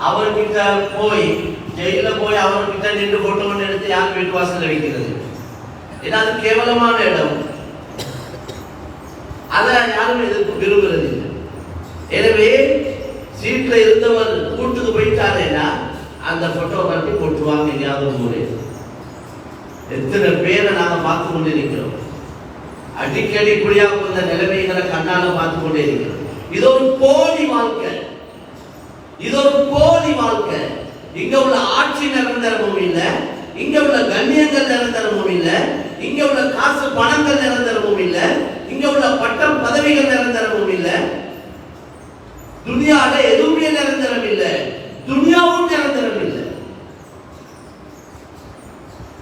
அவர்கிட்ட போய் ஜெயில போய் அவர்கிட்ட நின்று போட்டோ எடுத்து யார் வீட்டு வாசல்ல வைக்கிறது? ஏன்னா அது கேவலமான இடம், அதை யாரும் எதிர்ப்பு விரும்புறது இல்லை. எனவே சீட்ல இருந்தவர் வீட்டுக்கு போயிட்டாருன்னா அந்த போட்டோ கட்டி போட்டுவாங்க எங்கேயாவது ஒரு முறை. எத்தனை பேரை நாங்க பார்த்து கொண்டு இருக்கிறோம், அடிக்கடி குடியா போன்ற நிலைமைகளை கண்ணால பார்த்து கொண்டே இருக்கிறோம். இது ஒரு போலி வாழ்க்கை, இது ஒரு போலி வாழ்க்கை. இங்க உள்ள ஆட்சி நிரந்தரமும் இல்லை, இங்க உள்ள கண்ணியங்கள் நிரந்தரமும் இல்லை, இங்க உள்ள காசு பணங்கள் நிரந்தரமும் இல்லை, இங்க உள்ள பட்டம் பதவிகள் நிரந்தரமும் இல்லை. துனியால எதுவுமே நிரந்தரம் இல்லை, துனியாவும் நிரந்தரம் இல்லை.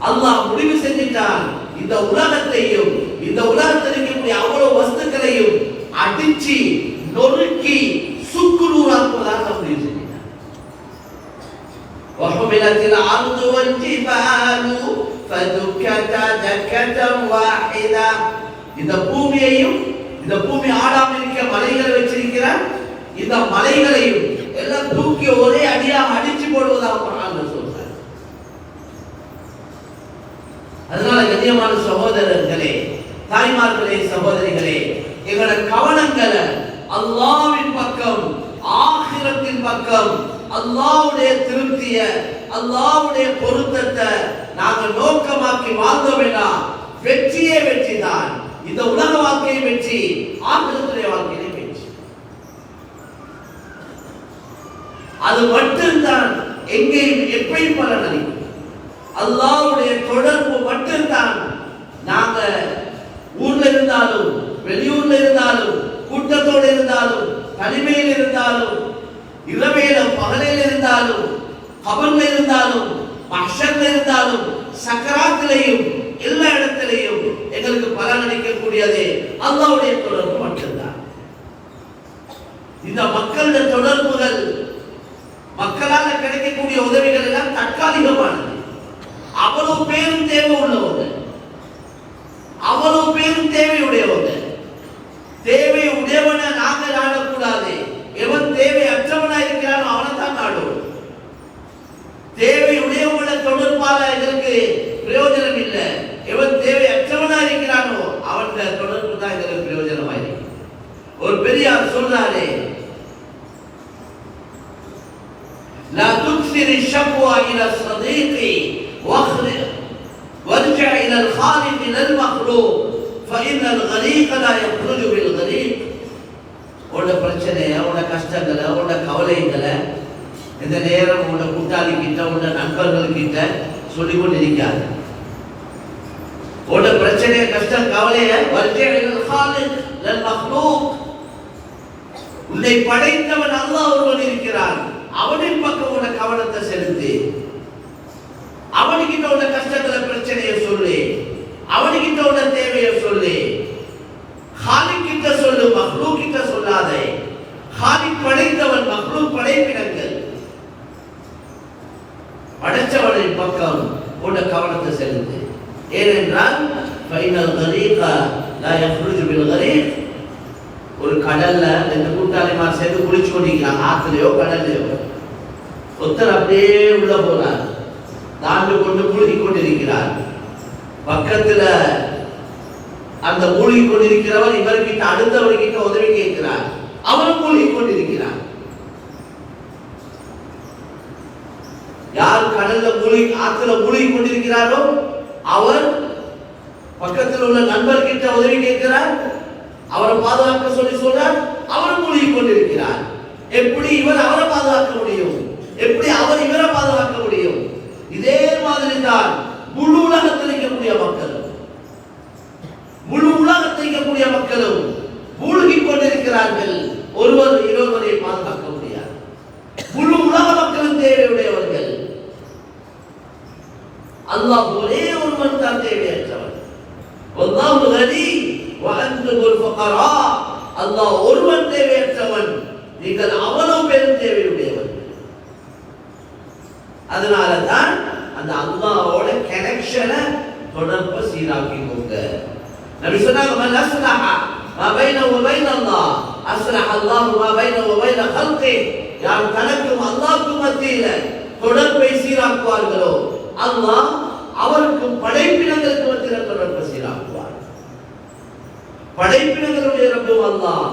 அல்லாஹ் முடிவு செஞ்சிட்டான், இந்த உலகத்தையும் இந்த உலகத்தில் இருக்கக்கூடிய அவ்வளவு வஸ்துக்களையும் அடிச்சு நொறுக்கி சுக்குநூறாக்குவதாக முடிவு செஞ்சிட்டான். وحملت الأرض والجبال فدكتا دكة واحدة. இந்த பூமியையும் இந்த பூமி ஆடாமல் இருக்க மலைகளை வச்சிருக்கிறார், இந்த மலைகளையும் எல்லாம் தூக்கி ஒரே அடியாக அடிச்சு போடுவதாக சொல்றார். அதனால கண்ணியமான சகோதரர்களே, தாய்மார்களே, சகோதரிகளே, எங்களோட கவனங்களை அல்லாஹ்வின் பக்கம், ஆகிரத்தின் பக்கம், அல்லாஹ்வுடைய திருப்திய, அல்லாஹ்வுடைய பொருத்தத்தை நாங்கள் நோக்கமாக்கி வாழ்ந்தோம்னா வெற்றியே வெற்றி தான். இந்த உலக வாழ்க்கையை வெற்றி, ஆகிரத்துடைய வாழ்க்கையை வெற்றி. அது மட்டும்தான் எங்கேயும் எப்பயும் பலன் அளிக்கும். அல்லாஹ்வுடைய தொடர்பு மட்டும்தான். நாங்க ஊர்ல இருந்தாலும், வெளியூர்ல இருந்தாலும், கூட்டத்தோடு இருந்தாலும், தனிமையில் இருந்தாலும், இரவேல பகலில் இருந்தாலும், கபர்ல இருந்தாலும், மஹ்ஷர்ல இருந்தாலும், சக்கராத்திலையும், எல்லா இடத்திலையும் எங்களுக்கு பலன் அளிக்கக்கூடியது அல்லாஹ்வுடைய தொடர்பு மட்டும்தான். இந்த மக்களுடைய தொடர்புகள், மக்களால் கிடைக்கக்கூடிய உதவிகள் எல்லாம் தற்காலிகமானது. அவ்வளவு பேரும் தேவை உள்ளவங்க, அவ்வளவு பேரும் தேவையுடையவங்க. தேவை உடையவனை நாங்க நாடக்கூடாது. எவன் தேவை அற்றவனா இருக்கிறானோ அவனை தான் நாடுவோம். தேவை உடையவனை தொடர்பால எங்களுக்கு பிரயோஜனம் இல்லை. எவன் தேவை அற்றவனா இருக்கிறானோ அவன் தொடர்பு தான் எங்களுக்கு பிரயோஜனமா இருக்கு. ஒரு பெரியார் சொல்றாரு, லா துக்ஸிரி ஷக்வா இலா ஸதீகி வர்ஜி இலா الخالق للمخلوق فإن الغريق لا يخرج بالغريق. உன்னோட பிரச்சனையை, உன்னோட கஷ்டங்களை, உன்னோட கவலைகளை இந்த நேரம் உன்னோட கூட்டாளி கிட்ட, உன்னோட நண்பர்கள் கிட்ட சொல்லிக் கொண்டிருக்காது. உன்னோட பிரச்சனையை, கஷ்டம், கவலையை வர்ஜி இலா الخالق للمخلوق, உன்னை படைத்தவன் அல்லாஹ் ஒருவன் இருக்கிறான், அவனின் பக்கம் உன்னை கவனத்தை செலுத்து. அவனுக்கிட்ட உள்ள கஷ்டங்களை, பிரச்சனையை சொல்லு, அவனுக்கிட்ட உள்ள தேவையை சொல்லு. ஹாலிக் கிட்ட சொல்லு, மக்லூக் கிட்ட சொல்லாதே. ஹாலிக் படைத்தவன், மக்லூக் படைப்பினங்கள். படைச்சவனின் பக்கம் உள்ள கவனத்தை செலுத்து. ஏனென்றால் ஃபைனல் கரீகா லா யஃப்ருஜு பில் கரீக். ஒரு கடல்ல ரெண்டு கூட்டாளிமார் சேர்ந்து குளிச்சு கொண்டிருக்கிறாங்க, ஆத்துலயோ கடல்லையோ. ஒருத்தர் அப்படியே உள்ள போறார், தாண்டு கொண்டு மூழ்கி கொண்டிருக்கிறார். பக்கத்துல அந்த மூழ்கி கொண்டிருக்கிறவர் இவர்கிட்ட, அடுத்தவர்கிட்ட உதவி கேட்கிறார். அவரும் மூழ்கி கொண்டிருக்கிறார். யார் கடல்ல மூழ்கி, ஆத்துல மூழ்கி கொண்டிருக்கிறாரோ அவர் பக்கத்தில் உள்ள நண்பர்கிட்ட உதவி கேட்கிறார். அவரை பாதுகாக்க சொல்லி சொல்றார். அவரும் மூழ்கி கொண்டிருக்கிறார். எப்படி இவர் அவரை பாதுகாக்க முடியும்? எப்படி அவர் இவரை பாதுகாக்க முடியும்? இதே மாதிரி தான் முழு உலகத்தில் இருக்கக்கூடிய மக்களும், முழு உலகத்தில் இருக்கக்கூடிய மக்களும் மூழ்கி கொண்டிருக்கிறார்கள். ஒருவர் இன்னொருவரை பாதுகாக்க முடியாது. முழு உலக மக்களும் தேவையுடையவர்கள். அல்லாஹ் ஒரே ஒருவன் தான் தேவையற்றவன். வல்லாஹு கனி வ அன்துமுல் ஃபுகரா. அல்லாஹ் ஒருவன் தேவையற்றவன், நீங்கள் அவ்வளவு பேரும் தேவையுடையவன். அதனால தான் அந்த அல்லாஹ்வோட கனெக்ஷனை, தொடர்பை சீராக்கிக்கோங்க. நபி சொன்னாங்க, மன் அஸ்லஹ மா பைனஹு வ பைன அல்லாஹ் அஸ்லஹ அல்லாஹு மா பைனஹு வ பைன ஹல்கி. யார் தனக்கும் அல்லாஹ்வுக்கும் மத்தியில தொடர்பை சீராக்குவார்களோ அல்லாஹ் அவருக்கு படைப்பினங்களுக்கு மத்தியில தொடர்பை சீராக்குவார். படைப்பினங்களுடைய ரப்பும் அல்லாஹ்,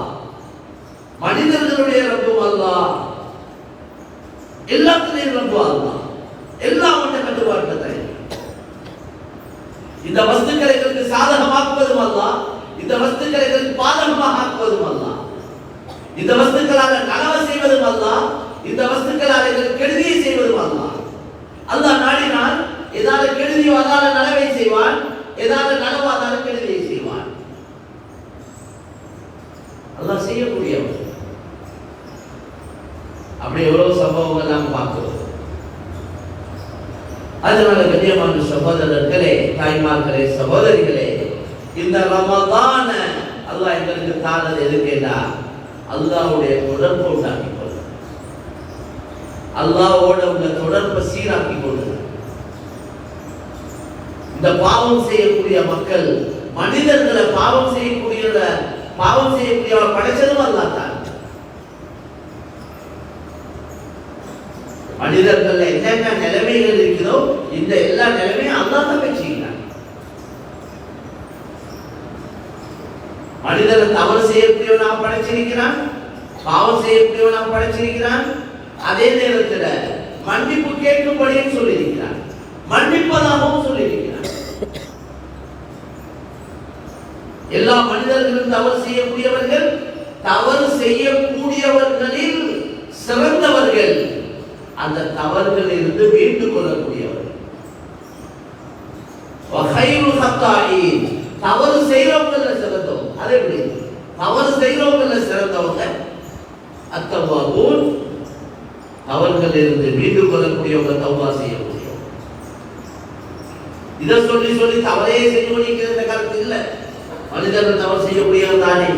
மனிதர்களுடைய ரப்பும் அல்லாஹ், எல்லாத்திலையும் ரப்பு அல்லாஹ், எல்லாம் அவனுடைய கட்டுப்பாட்டில். இந்த வஸ்துக்களை எங்களுக்கு சாதகமாக்குவதும் அல்லாஹ், இந்த வஸ்துக்களை எங்களுக்கு பாதகமாக ஆக்குவதும் அல்லாஹ், இந்த வஸ்துக்களால் நனவு செய்வதும் அல்லாஹ், இந்த வஸ்துக்களால் எங்களுக்கு கெடுதியை செய்வதும் அல்லாஹ். அல்லாஹ் நாடினால் ஏதாவது கெடுதியோ அதால நனவை செய்வான், ஏதாவது நனவோ அதால கெடுதியை செய்வான். அல்லாஹ் செய்யக்கூடியவர். அப்படி எவ்வளவு சம்பவங்கள் நாம் பார்க்கிறோம். அதனால கண்ணியமான சகோதரர்களே, தாய்மார்களே, சகோதரிகளே, இந்த ரமதான அல்லாஹ் எங்களுக்கு தானது எதுக்கேண்டா அல்லாஹ்வுடைய தொடர்பு உண்டாக்கி கொள்ள, அல்லாஹ்வோட உள்ள தொடர்பை சீராக்கி கொள்ள. இந்த பாவம் செய்யக்கூடிய மக்கள், மனிதர்களை பாவம் செய்யக்கூடிய படைச்சதும் அல்லாஹ் தான். மனிதர்கள் என்னென்ன நிலைமைகள் இருக்கிறதோ இந்த எல்லா நிலைமையும் அல்லாஹ் தான் வச்சுக்கிறான். மனிதனை தவறு செய்யக்கூடியவனாக படைச்சிருக்கிறான், பாவம் செய்யக்கூடியவனாக படைச்சிருக்கிறான். அதே நேரத்தில் மன்னிப்பு கேட்கும்படியும் சொல்லியிருக்கிறான், மன்னிப்பதாகவும் சொல்லியிருக்கிறான். எல்லா மனிதர்களும் தவறு செய்யக்கூடியவர்கள், தவறு செய்யக்கூடியவர்களில் சிறந்தவர்கள், அந்த தவறுகளில் இருந்து மீண்டு கொள்ளக்கூடியவர்கள். தவறு செய்யறவங்கள சிறந்தவங்க. அதே எப்படி தவறு செய்யறவங்கள சிறந்தவங்க அத்தவாபூன், தவறுகளில் இருந்து மீண்டு கொள்ளக்கூடியவங்க, தௌபா செய்யக்கூடியவங்க. இதை சொல்லி சொல்லி தவறே செய்து கொண்டிருக்கிற கருத்து இல்லை. மனிதர்கள் தவறு செய்யக்கூடியவர் தானே.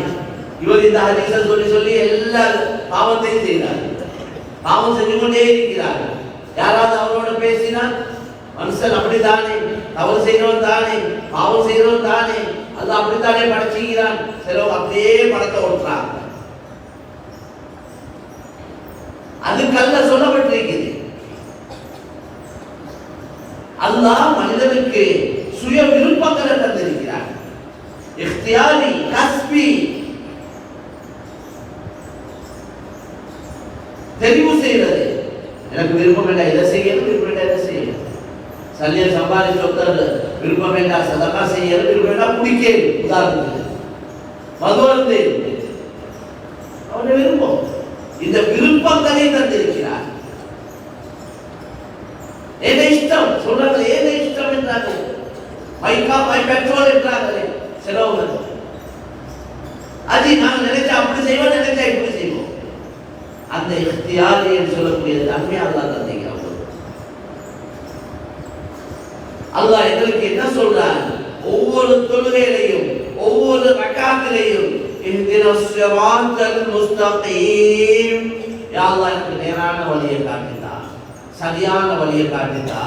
இவர் இந்த ஹதீஸை சொல்லி சொல்லி எல்லா பாவத்தையும் செய்கிறார்கள், பாவம் செஞ்சு கொண்டே இருக்கிறார்கள். யாராவது அவரோட பேசினால் மனுஷன் அப்படித்தானே, தவறு செய்கிறவன் தானே, பாவம் செய்கிறவன் தானே, அது அப்படித்தானே படைச்சுக்கிறான். சிலவங்க அப்படியே படத்தை ஓட்டுறாங்க. அதுக்கல்ல சொல்லப்பட்டிருக்குது. அல்லாஹ் மனிதனுக்கு சுய விருப்பங்களை தந்திருக்கிறார். இக்தியாரி, கஸ்பி, தெரிவு செய்வது. எனக்கு விருப்பம் வேண்டாம் இதை செய்யணும், விருப்பம் வேண்டாம் இதை செய்யணும். சல்லிய சம்பாதிச்சு ஒருத்தர் விருப்பம் வேண்டாம் சதகா செய்யணும், விருப்பம் வேண்டாம் குடிக்கேன். உதாரணத்துக்கு மதுவந்து அவனுடைய விருப்பம். இந்த விருப்பங்களை தந்திருக்கிறார். ஏன இஷ்டம் சொல்றாங்க, ஏன இஷ்டம் என்றார்கள். மைக்கா மை பெட்ரோல் என்றார்களே சிலவங்க. அது நாங்கள் நினைச்சா அப்படி செய்வோம், நினைச்சா இப்படி செய்வோம். அந்த இக்தியாரி என்று சொல்லக்கூடிய தன்மை அல்லாஹ் தந்திருக்கிறார். அல்லாஹ் எங்களுக்கு என்ன சொல்றார்? ஒவ்வொரு தொழுகையிலையும் ஒவ்வொரு ரக்காத்திலையும் இஹ்தினஸ் ஸிராத்தல் முஸ்தகீம், யா அல்லாஹ் எனக்கு நேரான வழியை காட்டுதா, சரியான வழியை காட்டுதா.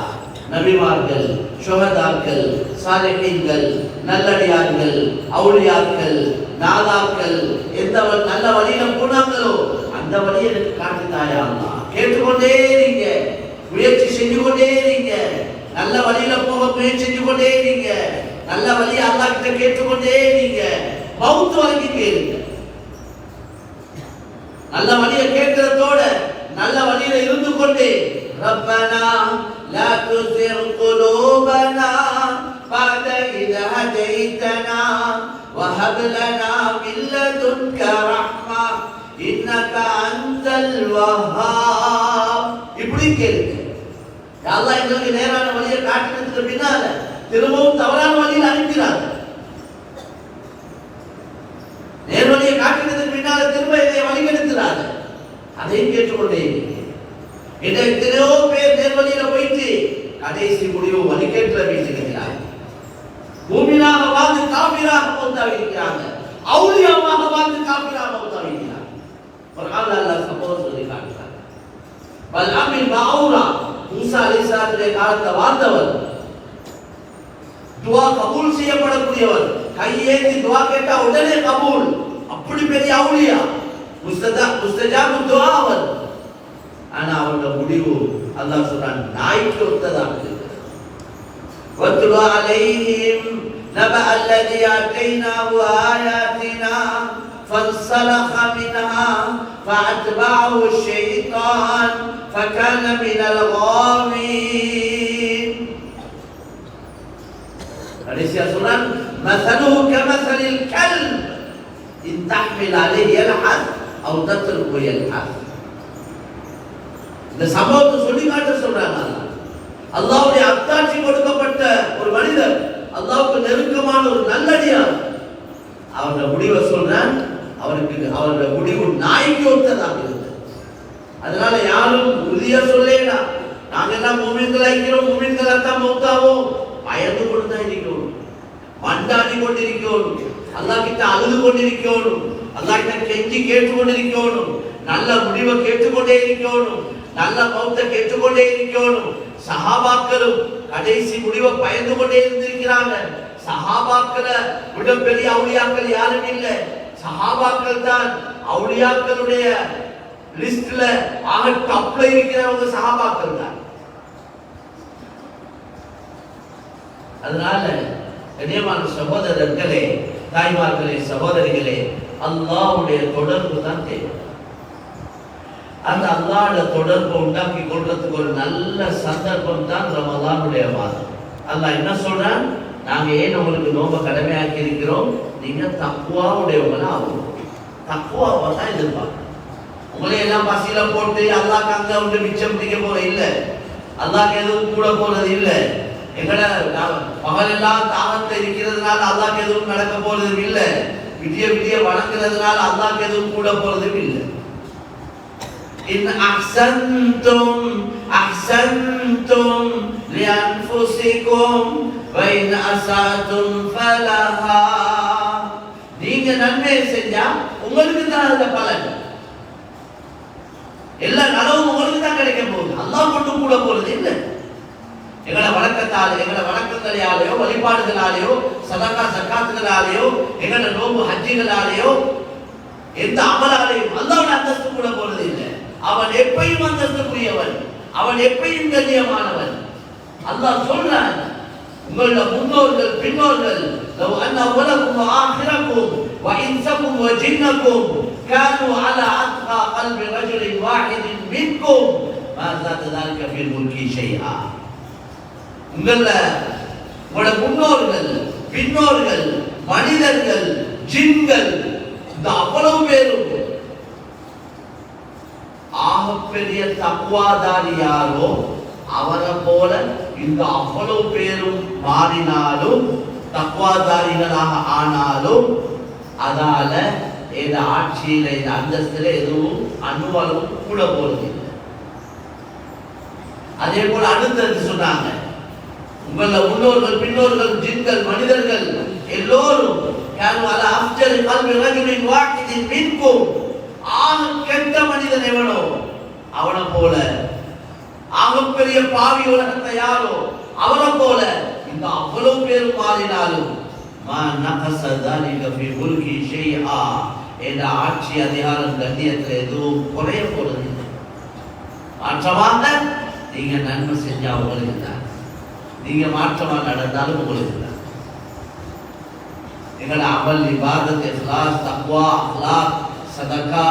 நபிமார்கள், ஷுஹதாக்கள், சாலிஹீன்கள், நல்லடியார்கள், அவுலியாக்கள், நாதாக்கள் எந்த நல்ல வழியில போனாங்களோ அந்த வழியை எனக்கு காட்டுதாயா அல்லாஹ். கேட்டுக்கொண்டே இருங்க, முயற்சி செஞ்சு கொண்டே இருங்க, நல்ல வழியில போக முயற்சி செஞ்சு கொண்டே இருங்க, நல்ல வழியை அல்லாஹ் கிட்ட கேட்டுக்கொண்டே இருங்க, மவுத் வரைக்கும் கேளுங்க. நல்ல வழியை கேட்கிறதோட நல்ல வழியில இருந்து கொண்டு ரப்பனா லா துஸிர் குலூபனா பஅத இத ஹதைதனா வஹப் லனா மின் லதுன்க ரஹ்மா இன்னக அன்தல் வஹ்ஹாப். இப்படி கேளுங்க. அல்லாஹ் எங்களுக்கு நேரான வழியை காட்டினதுக்கு பின்னால திரும்பவும் தவறான வழியில் அனுப்பினார். நேர் வழியை காட்டினதுக்கு பின்னால திரும்ப இதை வழிகெடுக்கிறார். அதையும் கேட்டுக்கொண்டே எத்தனையோ பேர் நேர் வழியில போயிட்டு கடைசி முடிவு வழிகேட்டுல பேசுகிறார். மூமினாக வாழ்ந்து காபிராக மௌத்தாவிக்கிறாங்க, அவுலியாவாக வாழ்ந்து காபிராக மௌத்தாவிக்கிறாங்க. ஒரு ஆள் அல்லாஹ் சம்பவம் சொல்லி காட்டுறாங்க. பல்ஆமின் பாவுரா மூசா அலைஹிஸ்ஸலாத்துடைய காலத்தை வாழ்ந்தவர், துஆ கபூல் செய்யப்படக்கூடியவர், கையேந்தி துஆ கேட்டா உடனே கபூல், அப்படி பெரிய அவுலியா, முஸ்தஜாபு துஆ அவர். ஆனா அவனோட முடிவு அல்லாஹ் சொல்றான் நாய்க்கு ஒத்ததாக இருக்கிறது. வத்லு அலைஹிம் நபஅ அல்லதி ஆதைனாஹு ஆயாத்தினா فانسلخ منها فأتبعه الشيطان فكان من الغاوين. கடைசியா சொல்றான் مثله كمثل الكلب إن تحمل عليه يلحث أو تتركه يلحث. இந்த சம்பவத்தை சொல்லி காட்ட சொல்றாங்க. அல்லாஹ்வுடைய அத்தாட்சி கொடுக்கப்பட்ட ஒரு மனிதர், அல்லாஹ்வுக்கு நெருக்கமான ஒரு நல்லடியார், அவருடைய முடிவை சொல்றான். அவருடைய முடிவு நாய்க்கு ஒத்ததாக இருந்தது. அதனால யாரும் உறுதியா சொல்லலாம் நாங்க எல்லாம் மூமின்களா இருக்கிறோம், மூமின்களா தான் மௌத்தாவோம், பயந்து கொண்டுதான் இருக்கிறோம், மண்டாடி கொண்டிருக்கிறோம், அல்லாஹ் கிட்ட அழுது கொண்டிருக்கிறோம், அல்லாஹ் கிட்ட கெஞ்சி கேட்டுக்கொண்டிருக்கிறோம், நல்ல முடிவை கேட்டுக்கொண்டே இருக்கிறோம், நல்ல மௌத்தை கேட்டுக்கொண்டே இருக்கிறோம். சஹாபாக்களும் கடைசி முடிவை பயந்து கொண்டே இருந்திருக்கிறாங்க. சஹாபாக்களை விட பெரிய அவுலியாக்கள் யாரும் இல்லை. சஹாபாக்கள் தான் அவுலியாக்களுடைய லிஸ்ட்ல ஆக டாப்ல இருக்கிறவங்க சஹாபாக்கள் தான். அதனால கண்ணியமான சகோதரர்களே, தாய்மார்களே, சகோதரிகளே, அல்லாஹ்வுடைய தொடர்பு தான் தேவை. அந்த அல்லாஹ்வுடைய தொடர்பு உண்டாக்கி கொள்றதுக்கு ஒரு நல்ல சந்தர்ப்பம் தான் ரமலானுடைய மாதம். அல்லாஹ் என்ன சொல்றான்? நாங்க ஏன் உங்களுக்கு நோம்ப கடமையாக்கி இருக்கிறோம், நீங்க தக்வாவுடையவங்களா ஆகும். தக்வாவை தான் எதிர்பார்க்கணும். உங்களை எல்லாம் பசியில போட்டு அல்லாஹ் அங்க வந்து மிச்சம் பிடிக்க போற இல்ல, அல்லாஹ் எதுவும் கூட போறது இல்ல. எங்களை பகலெல்லாம் தாகத்தை இருக்கிறதுனால அல்லாஹ் எதுவும் நடக்க போறதும் இல்ல. விடிய விடிய வணங்குறதுனால அல்லாஹ் எதுவும் கூட போறதும் இல்லை. இன் அஹ்சன்தும் அஹ்சன்தும் லிஅன்ஃபுஸிகும் வ இன் அஸஅதும் ஃபலஹா. நீங்க நன்மை செஞ்சா உங்களுக்கு தான் அந்த பலன், எல்லா நலவும் உங்களுக்கு தான் கிடைக்க போகுது, அல்லாஹ் மட்டும் கூட போறது இல்லை. எங்களை வணக்கத்தாலே, எங்களை வணக்கங்களாலேயோ வழிபாடுகளாலேயோ சதகா சக்காத்துகளாலேயோ எங்களை நோம்பு ஹஜ்ஜிகளாலேயோ எந்த அமலாலேயும் அல்லாஹ்வுடைய அந்தஸ்து கூட போறது இல்லை. அவன் எப்பயும் அந்தஸ்துக்குரியவன், அவன் எப்பயும் கண்ணியமானவன். அல்லாஹ் சொல்றான், உங்களோட முன்னோர்கள் பின்னோர்கள் لو ان اولكم واخركم وانسكم وجنكم كانوا على اتقى قلب رجل واحد منكم ما زاد ذلك في الملك شيئا. உங்களோட முன்னோர்கள் பின்னோர்கள் மனிதர்கள் ஜின்கள் இந்த அவ்வளவு பேரும் ஆகப்பெரிய தக்வாதாரி யாரோ அவரை போல இந்த அவ்வளவு பேரும் மாறினாலும் தக்வாதாரிகளாக ஆனாலும் அதால இந்த ஆட்சியில இந்த அந்தஸ்துல எதுவும் அனுபவம் கூட போறது இல்லை. அதே போல அடுத்தது சொன்னாங்க, உங்கள முன்னோர்கள் பின்னோர்கள் ஜின்கள் மனிதர்கள் எல்லோரும் கெட்ட மனிதன் எவனோ அவனை போல, ஆகப்பெரிய பாவி உலகத்தை யாரோ அவனை போல இந்த அவ்வளவு பேரும் மாறினாலும் என்ற ஆட்சி அதிகாரம் கண்ணியத்தில் எதுவும் குறைய போறது. மாற்றமாக நீங்க நன்மை செஞ்சா உங்களுக்கு தான், நீங்க மாற்றமா நடந்தாலும் உங்களுக்கு தான். எங்களோட அமல் இபாதத் இஹ்லாஸ் தக்வா அக்லாக் சதகா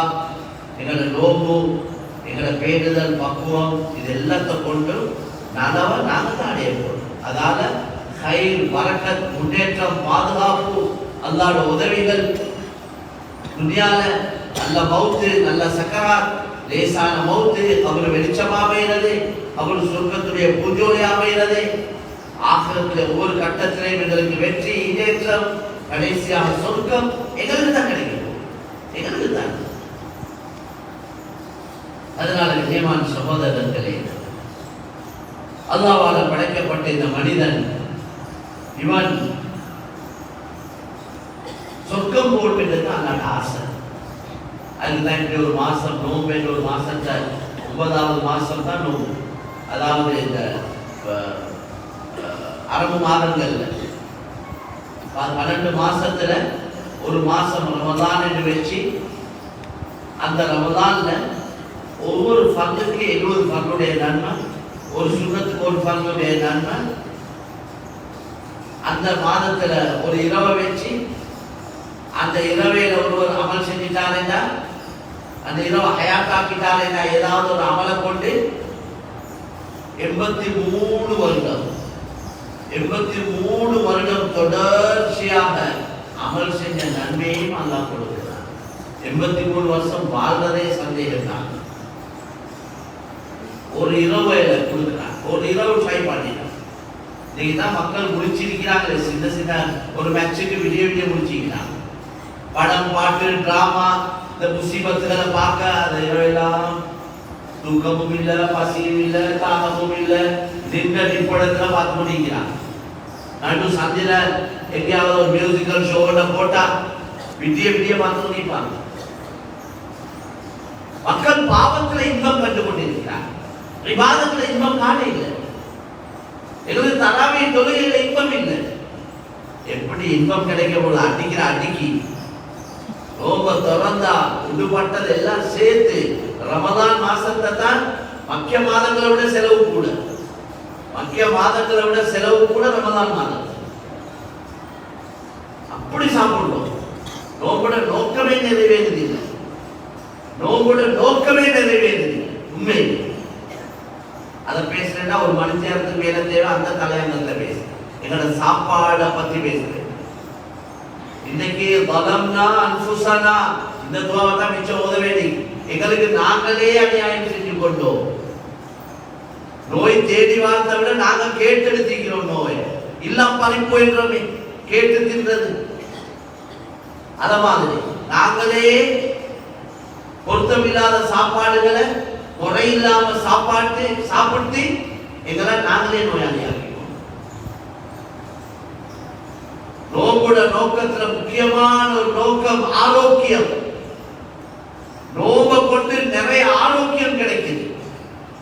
எங்களோட நோம்பு எங்களோட பேணுதல் பக்குவம் இது எல்லாத்தை கொண்டு நலவை நாங்கள் தான் அடைய போறோம். அதால ஹைர் பரக்கத் முன்னேற்றம் பாதுகாப்பு அல்லாஹ்வுடைய உதவிகள் துனியால நல்ல மௌத்து நல்ல சக்கராத் லேசான மௌத்து கபர் வெளிச்சமா அமைகிறது, கபர் சொர்க்கத்துடைய பூஜோலை அமைகிறது, ஆகிரத்தில் ஒவ்வொரு கட்டத்திலையும் எங்களுக்கு வெற்றி ஈடேற்றம் கடைசியாக சொர்க்கம் எங்களுக்கு தான் கிடைக்கும், எங்களுக்கு தான். அதனால நியமான சகோதரர்களே, அல்லாஹ்வால படைக்கப்பட்ட இந்த மனிதன் இவன் சொர்க்கம் போடுவது அல்லாஹ்வுடைய ஆசை. அதுதான் இப்படி ஒரு மாசம் நோம்பு, ஒரு மாசத்தை 9வது மாசம் தான் நோம்பு. அதாவது இந்த அரபு மாதங்கள்ல 12 மாசத்துல ஒரு மாசம் ரமலான் என்று வச்சு அந்த ரமலான்ல ஒவ்வொரு ஃபர்லுக்கு 70 ஃபர்லுடைய நன்மை, ஒரு சுன்னத்துக்கு ஒரு ஃபர்லுடைய நன்மை. அந்த மாதத்துல ஒரு இரவை வச்சு அந்த இரவையில ஒருவர் அமல் செஞ்சிட்டாருன்னா, அந்த இரவை ஹயாத்தாக்கிட்டாருன்னா, ஏதாவது ஒரு அமலை கொண்டு 83 வருடம் 83 வருடம் தொடர்ச்சியாக அமல் செஞ்ச நன்மையும் அல்லாஹ் கொடுக்கிறார். 83 வருஷம் வாழ்றதே சந்தேகம் தான். ஒரு இரவு கொடுக்கிறார், ஒரு இரவு ட்ரை பண்ணிட்டார். இன்னைக்கு தான் மக்கள் முடிச்சிருக்கிறாங்களே, சின்ன சின்ன ஒரு மேட்சுக்கு விடிய விடிய முடிச்சிக்கிறாங்க. படம், பாட்டு, டிராமா, இந்த முசீபத்துகளை பார்க்க அந்த இரவெல்லாம் தூக்கமும் இல்லை, பசியும் இல்லை, தாகமும் இல்லை, நின்ற நிற்படத்துல பார்த்து முடிக்கிறாங்க. நடு சந்தில எங்கேயாவது ஒரு மியூசிக்கல் ஷோட போட்டா விடிய விடிய பார்த்து நிற்பாங்க. மக்கள் பாவத்துல இன்பம் கண்டு கொண்டிருக்கிறார், விவாதத்துல இன்பம் காண இல்லை. எங்களுக்கு தராவிய தொழுகையில இன்பம் இல்லை. எப்படி இன்பம் கிடைக்க போல அடிக்கிற அடிக்கி ரொம்ப திறந்தா உடுபட்டது எல்லாம் சேர்த்து ரமதான் மாசத்தை தான் மக்கிய மாதங்களை விட செலவு கூட, மக்கிய மாதங்களை விட செலவு கூட ரமதான் மாதம். அப்படி சாப்பிடுவோம். நோம்போட நோக்கமே நிறைவேறுதில்லை, நோம்போட நோக்கமே நிறைவேறுதில்லை. உண்மை அதை பேசுறேன்னா ஒரு மனுஷத்துக்கு மேல தேவை, அந்த தலையங்கத்துல பேசுறேன். எங்களோட சாப்பாடை பத்தி பேசுறேன். இன்னைக்கு வலம்னா அன்ஃபுஸனா இந்த துவாவை தான் மிச்சம் ஓத வேண்டி. எங்களுக்கு நாங்களே அநியாயம் செஞ்சு கொண்டோம். நோய் தேடி வாழ்ந்த விட நாங்க கேட்டெடுத்திக்கிறோம். நோய் இல்லாம பறிப்பு என்றோமே, கேட்டு தின்றது. அத மாதிரி நாங்களே பொருத்தமில்லாத சாப்பாடுகளை குறையில்லாம சாப்பிட்டு எங்களை நாங்களே நோயாளியாக்கிறோம். நோம்போட நோக்கத்துல முக்கியமான ஒரு நோக்கம் ஆரோக்கியம். நோம்பை கொண்டு நிறைய ஆரோக்கியம் கிடைக்குது.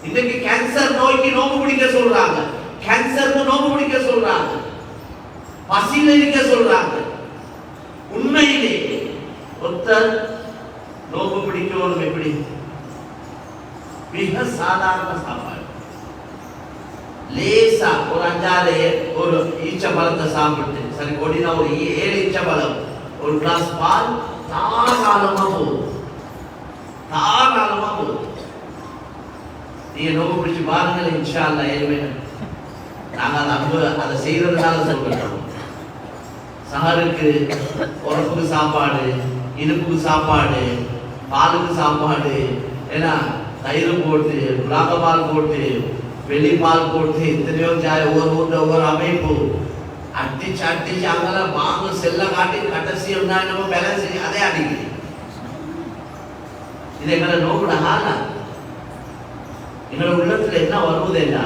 இன்னைக்கு கேன்சர் நோய்க்கு நோம்பு பிடிக்க சொல்றாங்க, கேன்சருக்கு நோம்பு பிடிக்க சொல்றாங்க, பசியில இருக்க சொல்றாங்க. உண்மையிலே ஒருத்தர் நோம்பு பிடிக்கணும் எப்படி? மிக சாதாரண சாப்பாடு, லேசா ஒரு 5-6 ஒரு ஈச்ச பழத்தை சாப்பிட்டு, சரி கொடினா ஒரு 7 ஈச்ச பழம், ஒரு கிளாஸ் பால், தாராளமா போதும், தாராளமா போதும். நீங்க நோம்பு பிடிச்சு பாருங்கள், இன்ஷா அல்லாஹ் ஏழுமே. நாங்கள் அதை செய்யறதுனால சொல்றோம். சஹருக்கு உரப்புக்கு சாப்பாடு, இனிப்புக்கு சாப்பாடு, பாலுக்கு சாப்பாடு, ஏன்னா தயிர் போட்டு, புலாகபால் போட்டு, வெளிப்பால் போட்டு, எத்தனையோ ஒவ்வொரு ஊர்ல ஒவ்வொரு அமைப்பு அடிச்சு அங்கெல்லாம் வாங்க செல்ல காட்டி கடைசி நம்ம பேலன்ஸ் அதே அடிக்குது. இது எங்களை நோக்குட ஹாலா. எங்களோட உள்ளத்துல என்ன வருவதேன்னா,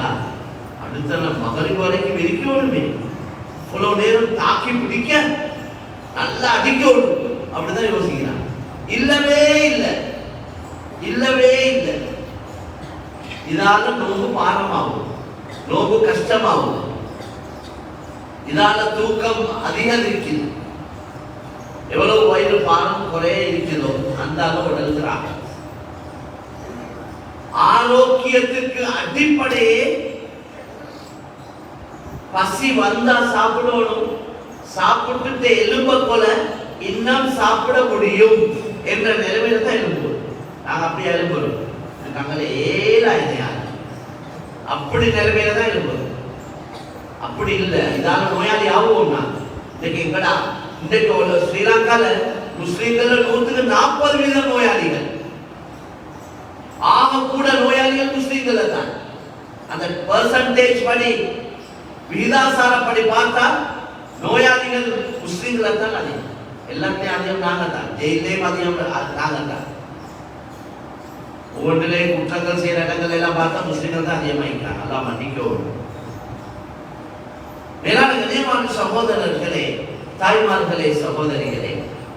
அடுத்த மகரிப் வரைக்கும் இருக்கணுமே, இவ்வளவு நேரம் தாக்கி பிடிக்க நல்லா அடிக்கணும் அப்படிதான் யோசிக்கிறான். இல்லவே இல்லை, இல்லவே இல்லை. இதால நோம்பு பாரமாகும், நோம்பு கஷ்டமாகும், இதால தூக்கம் அதிகரிக்குது. எவ்வளவு வயிறு பாரம் குறைய இருக்குதோ அந்த அளவு உடல்கிறாங்க. ஆரோக்கியத்துக்கு அடிப்படையே பசி வந்தா சாப்பிடணும், சாப்பிட்டுட்டு எலும்ப போல இன்னும் சாப்பிட முடியும் என்ற நிலைமையில தான் எழும்புவோம். நாங்க அப்படியே எழும்புறோம், நாங்களே ஏழாயிரம் அப்படி நிலைமையில தான் எழும்புறோம். அப்படி இல்லை, இதால நோயாளி ஆகுவோம்னா இன்னைக்கு எங்கடா இன்றைக்கு உள்ள ஸ்ரீலங்கால முஸ்லீம்கள் 140% நோயாளிகள். ஆக கூட நோயாளிகள் முஸ்லீம்கள் தான். அந்த பெர்சன்டேஜ் படி விகிதாசாரப்படி பார்த்தா நோயாளிகள் முஸ்லீம்கள் தான் அதிகம். எல்லாத்தையும் அதிகம் நாங்க தான், ஜெயிலையும் அதிகம் நாங்க தான். ஒவ்வொன்றிலே குற்றங்கள் செய்யற இடங்கள் எல்லாம் பார்த்தா முஸ்லீம்கள் தான் அதிகமாகிக்கிறாங்க. எல்லாம் மன்னிக்கவும். மேலான கண்ணியமான சகோதரர்களே, தாய்மார்களே, சகோதரிகளே,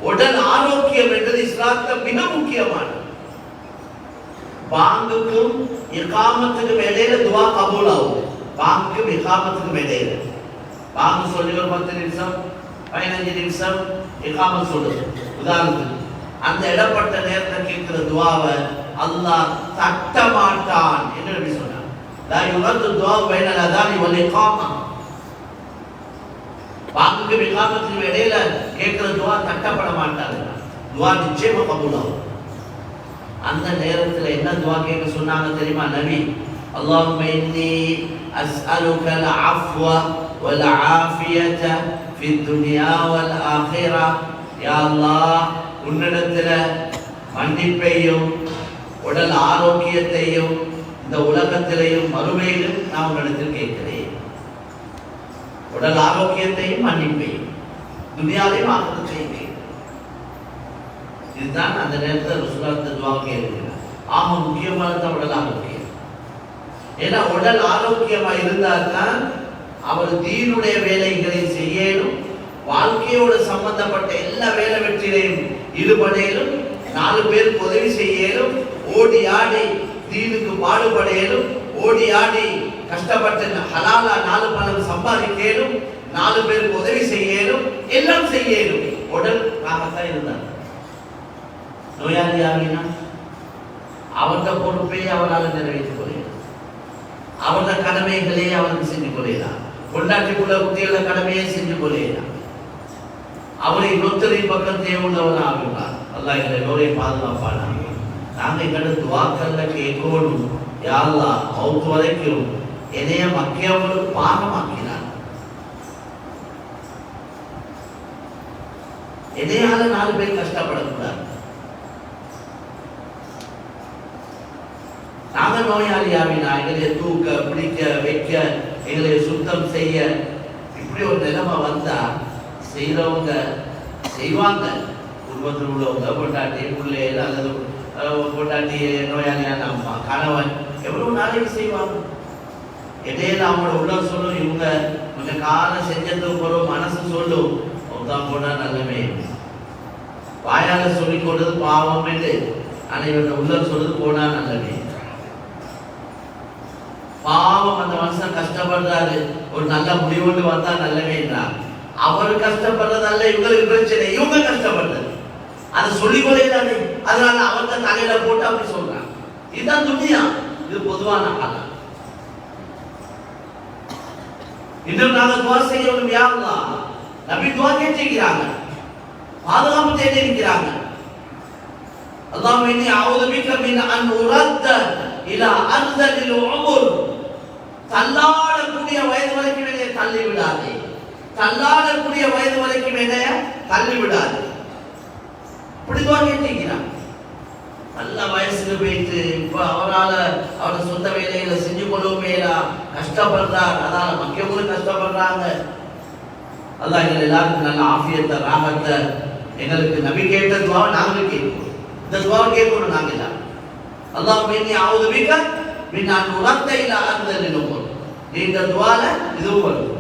உடல் ஆரோக்கியம் என்பது இஸ்லாத்தில் மிக முக்கியமானது. பாங்குக்கும் இகாமத்துக்கும் இடையில துவா கபூல் ஆகும். பாங்குக்கும் இகாமத்துக்கும் இடையில பாங்கு சொல்லி ஒரு 10 நிமிஷம் 15 நிமிஷம் இகாமத் சொல்லுது. உதாரணத்துக்கு அந்த இடப்பட்ட நேரத்தை கேட்கிற துவாவை அல்லாஹ் தட்ட மாட்டான் என்று நபி சொன்னார். லா யுரது துஆ பைனல் அதானி வல் இகாமா. வாங்குக்கு இகாமத்துக்கு இடையில கேட்கிற துஆ தட்டப்பட மாட்டாது. துஆ நிச்சயமா கபூலாகும். அந்த நேரத்தில் என்ன துஆ கேட்க சொன்னாங்க தெரியுமா நபி? அல்லாஹும்ம இன்னி அஸ்அலுகல் அஃப்வ வல் ஆஃபியத ஃபித் துன்யா வல் ஆখিরা. யா அல்லாஹ், உன்னிடத்தில் மன்னிப்பையும் உடல் ஆரோக்கியத்தையும் இந்த உலகத்திலேயும் மறுமையிலும் நான் உன்னிடத்தில் கேட்கிறேன். உடல் ஆரோக்கியத்தையும் மன்னிப்பையும் துனியாவையும் ஆக்கிரத்தையும் கேட்கிறேன். இதுதான் அந்த நேரத்தில் ரசூலுல்லாஹ் துஆ கேட்கிறார். ஆக முக்கியமானது உடல் ஆரோக்கியம். ஏன்னா உடல் ஆரோக்கியமா இருந்தால் தான் அவர் தீனுடைய வேலைகளை செய்யலும், வாழ்க்கையோடு சம்பந்தப்பட்ட எல்லா வேலை வெற்றிலையும் ஈடுபடையிலும், 4 பேருக்கு உதவி செய்யலும், ஓடி ஆடி தீனுக்கு பாடுபடையலும், ஓடி ஆடி கஷ்டப்பட்டு ஹலாலா 4 பணம் சம்பாதிக்கலும், 4 பேருக்கு உதவி செய்யலும், எல்லாம் செய்யலும். உடல் நாகத்தான் இருந்தார். நோயாளியாகினா அவருடைய பொறுப்பை அவரால் நிறைவேற்றிக் கொள்கிறார். அவருடைய கடமைகளே அவருக்கு செஞ்சு கொள்கிறார். கொண்டாட்டிக்குள்ள குட்டிகள கடமையை செஞ்சு கொள்கிறார். அவரை இன்னொருத்தரின் பக்கத்தே உள்ளவர் ஆகிறார். அல்லாஹ் எங்களை எல்லோரையும் பாதுகாப்பானாங்க. நாங்கள் எங்களோட துவாக்கல்ல கேட்கணும், யா அல்லாஹ் மௌத் வரைக்கும் என்னைய மக்கியவங்களுக்கு பாகமாக்கினார். என்னையால 4 பேர் கஷ்டப்படக்கூடாது. நாங்கள் நோயாளியாவினா எங்களை தூக்க பிடிக்க வைக்க எங்களை சுத்தம் செய்ய இப்படி ஒரு நிலைமை வந்தா செய்யறவங்க செய்வாங்க. குடும்பத்தில் உள்ளவங்க பொண்டாட்டி பிள்ளைகள் அல்லது பொண்டாட்டி நோயாளியான அம்மா கணவன் எவ்வளவு நாளைக்கு செய்வாங்க. இடையில அவங்களோட உள்ள சொல்லும், இவங்க கொஞ்சம் காலம் செஞ்சதுக்கு போறோம் மனசு சொல்லும் தான் போனா நல்லவே. வாயால சொல்லிக் கொண்டது பாவம் என்று, ஆனா இவங்க உள்ள சொல்றது போனா நல்லவே. பாவம் அந்த மனுஷன் கஷ்டப்படுறாரு, ஒரு நல்ல முடிவுண்டு வந்தா நல்லவேன்றார். அவர் கஷ்டப்படுறதல்ல இவங்களுக்கு பிரச்சனை, இவங்க கஷ்டப்படுறது அதை சொல்லிக் கொள்ளையிடாது. அதனால அவர்கிட்ட தலையில போட்டு அப்படி சொல்றாங்க. இதுதான் துனியா. இது பொதுவான காலம். இன்னும் நாங்கள் துவா செய்யணும், யா அல்லாஹ் நபி துவா கேட்டிருக்கிறாங்க, பாதுகாப்பு தேடியிருக்கிறாங்க. அல்லாஹும்ம இன்னி அஊது பிக மின் அன் உரத்த இலா அர்தலில் உம்ர். தள்ளாடக்கூடிய வயது வரைக்கும் என்னை தள்ளி விடாதே. தள்ளாடக்கூடிய வயது வரைக்கும் என்னைய தள்ளி விடாது. இப்படி துவா கேட்டிருக்கிறாங்க. நல்ல வயசுக்கு போயிட்டு இப்ப அவரால் அவரோட சொந்த வேலைகளை செஞ்சு கொள்ளுமேலா கஷ்டப்படுறார். அதனால மக்களும் கஷ்டப்படுறாங்க. அல்லாஹ் எங்கள் எல்லாருக்கும் நல்ல ஆஃபியத்தை ராகத்தை எங்களுக்கு நபி கேட்ட துவா நாங்களும் கேட்போம். இந்த துவா கேட்கணும் நாங்கள் எல்லாம். அல்லாஹும்ம இன்னி அஊது பிக மின் அன் உரத்த இலா அர்தலில் உம்ர். இந்த துவால இதுவும் வரும்.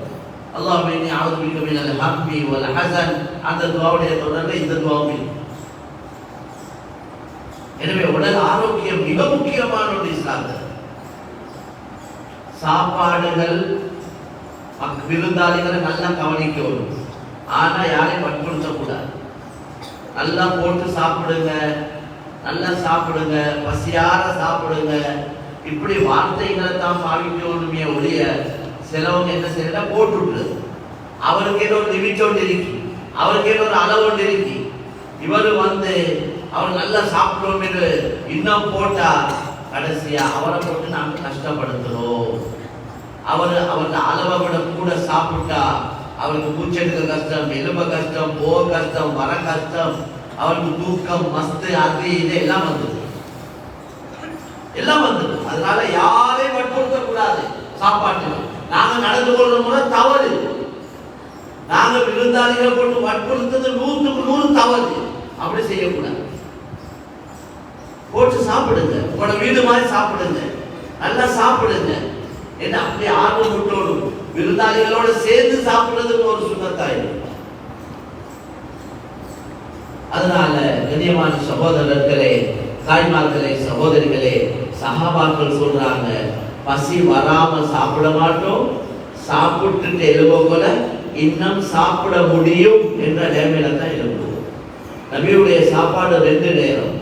அல்லாஹும்ம இன்னி அஊது பிக மினல் ஹம்மி வல் ஹஸன். அந்த துவாவுடைய தொடர்ந்து இந்த துவாவும் இருக்கு. எனவே உடல் ஆரோக்கியம் மிக முக்கியமான ஒரு இஸ்லாத்தில். சாப்பாடுகள் விருந்தாளிகளை நல்லா கவனிக்கணும். ஆனா யாரையும் வற்புறுத்தக்கூடாது. நல்லா போட்டு சாப்பிடுங்க, நல்லா சாப்பிடுங்க, பசியார சாப்பிடுங்க, இப்படி வார்த்தைகளை தான் பாவிக்கணுமே ஒழிய சிலவங்க என்ன செய்யறா போட்டு விட்டுறது. அவருக்கு ஏதோ ஒரு லிமிட் ஒன்று இருக்கு, அவருக்கு ஏதோ ஒரு அளவு ஒன்று இருக்கு. இவர் அவர் நல்லா சாப்பிடுவோம் என்று இன்னும் போட்டா கடைசியா அவரை போட்டு நாங்கள் கஷ்டப்படுத்துறோம். அவருக்கு அளவை விட கூட சாப்பிட்டா அவருக்கு மூச்செடுக்க கஷ்டம், எலும்ப கஷ்டம், போக கஷ்டம், வர கஷ்டம், அவருக்கு தூக்கம் மஸ்து அது இது எல்லாம் வந்தது. அதனால யாரையும் வற்புறுத்த கூடாது. சாப்பாட்டு நாங்க நடந்து கொள்ற முறை தவறு. நாங்க விருந்தாளிகளை போட்டு வற்புறுத்தது 100க்கு 100 தவறு. அப்படி செய்யக்கூடாது. போட்டு சாப்பிடுங்க, உங்களோட வீடு மாதிரி சாப்பிடுங்க, நல்லா சாப்பிடுங்க. என்ன அப்படி ஆர்வம் விட்டோடும் விருந்தாளிகளோட சேர்ந்து சாப்பிடுறதுக்கு ஒரு சுண்ணத்தாயிடும். அதனால கண்ணியமான சகோதரர்களே, தாய்மார்களே, சகோதரிகளே, சஹாபாக்கள் சொல்றாங்க, பசி வராம சாப்பிட மாட்டோம், சாப்பிட்டுட்டு எழுப போல இன்னும் சாப்பிட முடியும் என்ற நிலைமையில தான் எழுப்புவோம். நபியுடைய சாப்பாடு 2 நேரம்.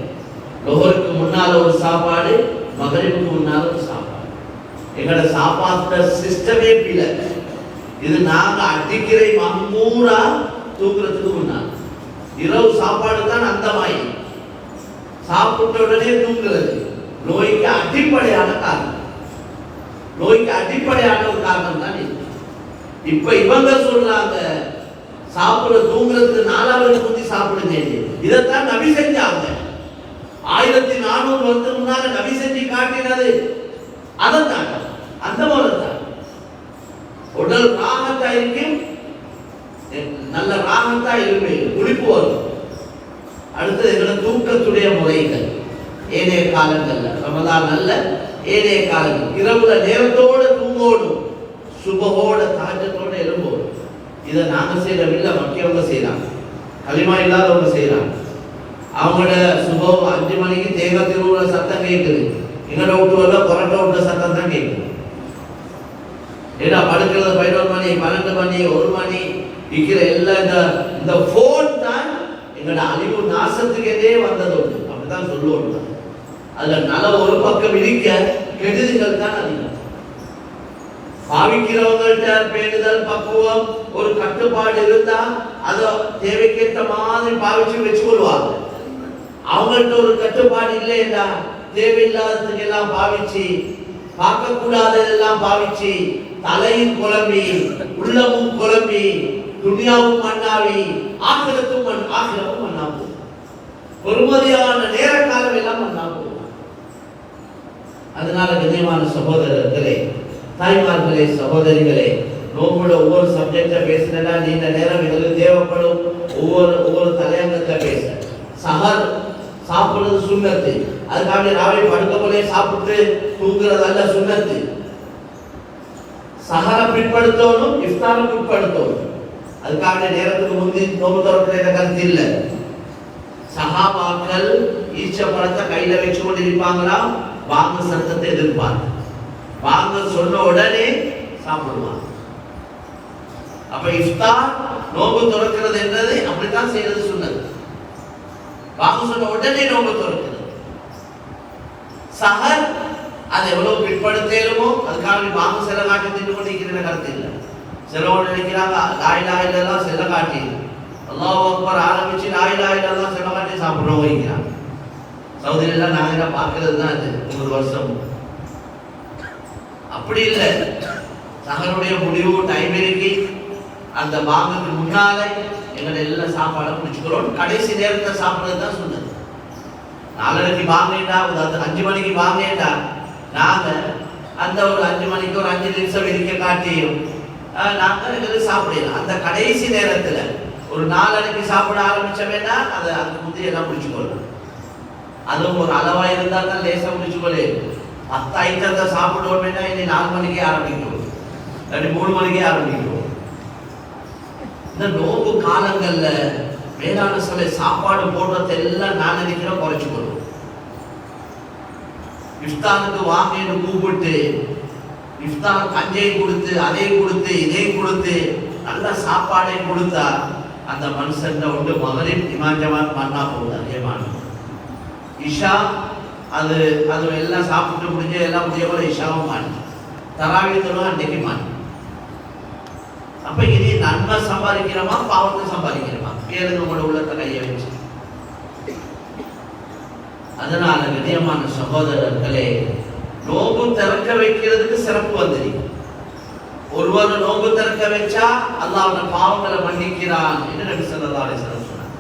லோஹருக்கு முன்னால ஒரு சாப்பாடு, மகரிபுக்கு முன்னால ஒரு சாப்பாடு. எங்களோட சாப்பாட்டு சிஸ்டமே பிழை. இது நாங்க அடிக்கிறை மம்மூரா தூக்குறதுக்கு முன்னால இரவு சாப்பாடு தான் அந்த மாதிரி சாப்பிட்ட உடனே தூங்குறது நோய்க்கு அடிப்படையான காரணம். நோய்க்கு அடிப்படையான ஒரு காரணம் தான் இது. இப்ப இவங்க சொல்றாங்க சாப்பிட தூங்குறதுக்கு 4 முந்தி சாப்பிடுங்க. இதைத்தான் நபி செஞ்சாங்க. 1400 வருஷத்துக்கு முன்னால நபி செஞ்சு காட்டினது அதைத்தான். அந்த போலதான் உடல் ராகத்தா இருக்கும், நல்ல ராகத்தா இருக்கு, குளிப்பு வரும். அடுத்தது எங்களோட தூக்கத்துடைய முறைகள் ஏனைய காலங்கள்ல, ரமதான் அல்ல ஏனைய காலங்கள், இரவுல நேரத்தோட தூங்கோடும், சுபகோட தாஜத்தோட எழும்போடும். இதை நாங்க செய்யறவில்லை, மக்கியவங்க செய்யறாங்க, களிமா இல்லாதவங்க செய்யறாங்க. அவங்களோட சுபம் 5 மணிக்கு தேங்காய் திருவுற சத்தம் கேட்குது, எங்களோட விட்டு வரல கொரட்டை விட்ட சத்தம் தான் கேட்குது. ஏன்னா படுக்கிறது 11 மணி 12 மணி 1 மணி இருக்கிற எல்லாம் இந்த போன் தான் எங்களோட அழிவு நாசத்துக்கே வந்தது உண்டு. அப்படிதான் சொல்லுவோம். அதுல நல்ல ஒரு பக்கம் இருக்க கெடுதிகள் தான் அதிகம். பாவிக்கிறவங்கள்ட்ட பேணுதல் பக்குவம் ஒரு கட்டுப்பாடு இருந்தா அதை தேவைக்கேற்ற மாதிரி பாவிச்சு வச்சு கொள்வாங்க. அவங்கள்ட்ட ஒரு கட்டுப்பாடு இல்லையா, தேவையில்லாததுக்கு எல்லாம் பாவிச்சு, பார்க்க கூடாததெல்லாம் பாவிச்சு, தலையும் குழம்பி உள்ளமும் குழம்பி துனியாவும் மண்ணாவி ஆகிரத்தும் ஆகிரமும் மண்ணாவும் பொறுமதியான நேர காலம் எல்லாம் மண்ணாவும். அதனால கண்ணியமான சகோதரர்களே, தாய்மார்களே, சகோதரிகளே, நோம்புல ஒவ்வொரு சப்ஜெக்டை பேசினா நீண்ட நேரம் எங்களுக்கு தேவைப்படும். ஒவ்வொரு தலையங்கத்தை பேச சஹர் சாப்பிடுறது சுண்ணத்து. அதுக்காக ராவை படுக்க போலே சாப்பிட்டு தூங்குறது அல்ல சுண்ணத்து. சஹரை பிற்படுத்தணும், இஃப்தாரை பிற்படுத்தணும். அதுக்காக நேரத்துக்கு முந்தி நோம்பு திறக்கிற கருத்து இல்லை. சஹாபாக்கள் ஈச்ச பழத்தை கையில வச்சு கொண்டு இருப்பாங்களாம், வாங்க சத்தத்தை எதிர்ப்பாங்க, வாங்க சொன்ன உடனே சாப்பிடுவாங்க. அப்ப இஃப்தார் நோம்பு திறக்கிறது என்றது அப்படித்தான் செய்யறது சொன்னது. வாங்க சொன்ன உடனே நோம்பு திறக்கிறது. சஹர் அது எவ்வளவு பிற்படுத்தலுமோ அதுக்காக வாங்க செல்ல காட்டி தின்னு கொண்டு இருக்கிற கருத்து இல்லை. சிலவங்க நினைக்கிறாங்க லாயிலாயிலாம் செல்ல காட்டி அல்லாஹ் அக்பர் ஆரம்பிச்சு லாயிலாயிலாம் செல்ல காட்டி சாப்பிடுறோம் வைக்கிறாங்க. சவுதியிலாம் நாங்க பார்க்கறது தான் அது 3 வருஷம். அப்படி இல்லை, சஹருடைய முடிவு டைம் இருக்கு. அந்த வாங்குக்கு முன்னாலே எங்களை எல்லாம் சாப்பாடை குடிச்சுக்கிறோம். கடைசி நேரத்தை சாப்பிடுறது தான் சொன்னது. 4 வாங்கேண்டா, 5 மணிக்கு வாங்கேண்டா, நாங்க அந்த ஒரு 5 மணிக்கு ஒரு 5 நிமிஷம் இருக்க காட்டியும் நாங்க எங்களுக்கு சாப்பிடலாம். அந்த கடைசி நேரத்துல ஒரு 4 சாப்பிட ஆரம்பிச்சோம்னா அதை அதுக்கு முந்தைய எல்லாம் குடிச்சுக்கொள்ளலாம். அதுவும் ஒரு அளவா இருந்தா தான் லேசா குடிச்சுக்கொள்ளே. 10 ஐட்டத்தை சாப்பிடுவோம்னா இனி 4 மணிக்கே ஆரம்பிக்கிறோம், 3 மணிக்கே ஆரம்பிக்கிறோம். இந்த நோம்பு காலங்கள்ல வேளாண் சொல்ல சாப்பாடு போடுறத எல்லாம் நான் நினைக்கிறேன் குறைச்சுக்கணும். இஃப்தாருக்கு வாங்கிட்டு கூப்பிட்டு இஃப்தார் கஞ்சை கொடுத்து அதை கொடுத்து இதை கொடுத்து நல்ல சாப்பாடை கொடுத்தா அந்த மனுஷன் ஒன்று மகரின் இமாஞ்சமான் மண்ணா போகுது. அதேமான இஷா அது எல்லாம் சாப்பிட்டு முடிஞ்ச எல்லாம் முடியவரை இஷாவும் மாறி தராவித்தனும் அன்னைக்கு மாறி. அப்ப இனி நன்மை சம்பாதிக்கிறோமா பாவத்தை சம்பாதிக்கிறோமா பேருந்து உங்களோட உள்ளத்தை கையை வச்சு. அதனால கண்ணியமான சகோதரர்களே, நோம்பு திறக்க வைக்கிறதுக்கு சிறப்பு வந்துரு. ஒருவர் நோம்பு திறக்க வச்சா அல்லாஹ் அவன பாவங்களை மன்னிக்கிறான் என்று நபி ஸல்லல்லாஹு அலைஹி வஸல்லம் சொன்னார்.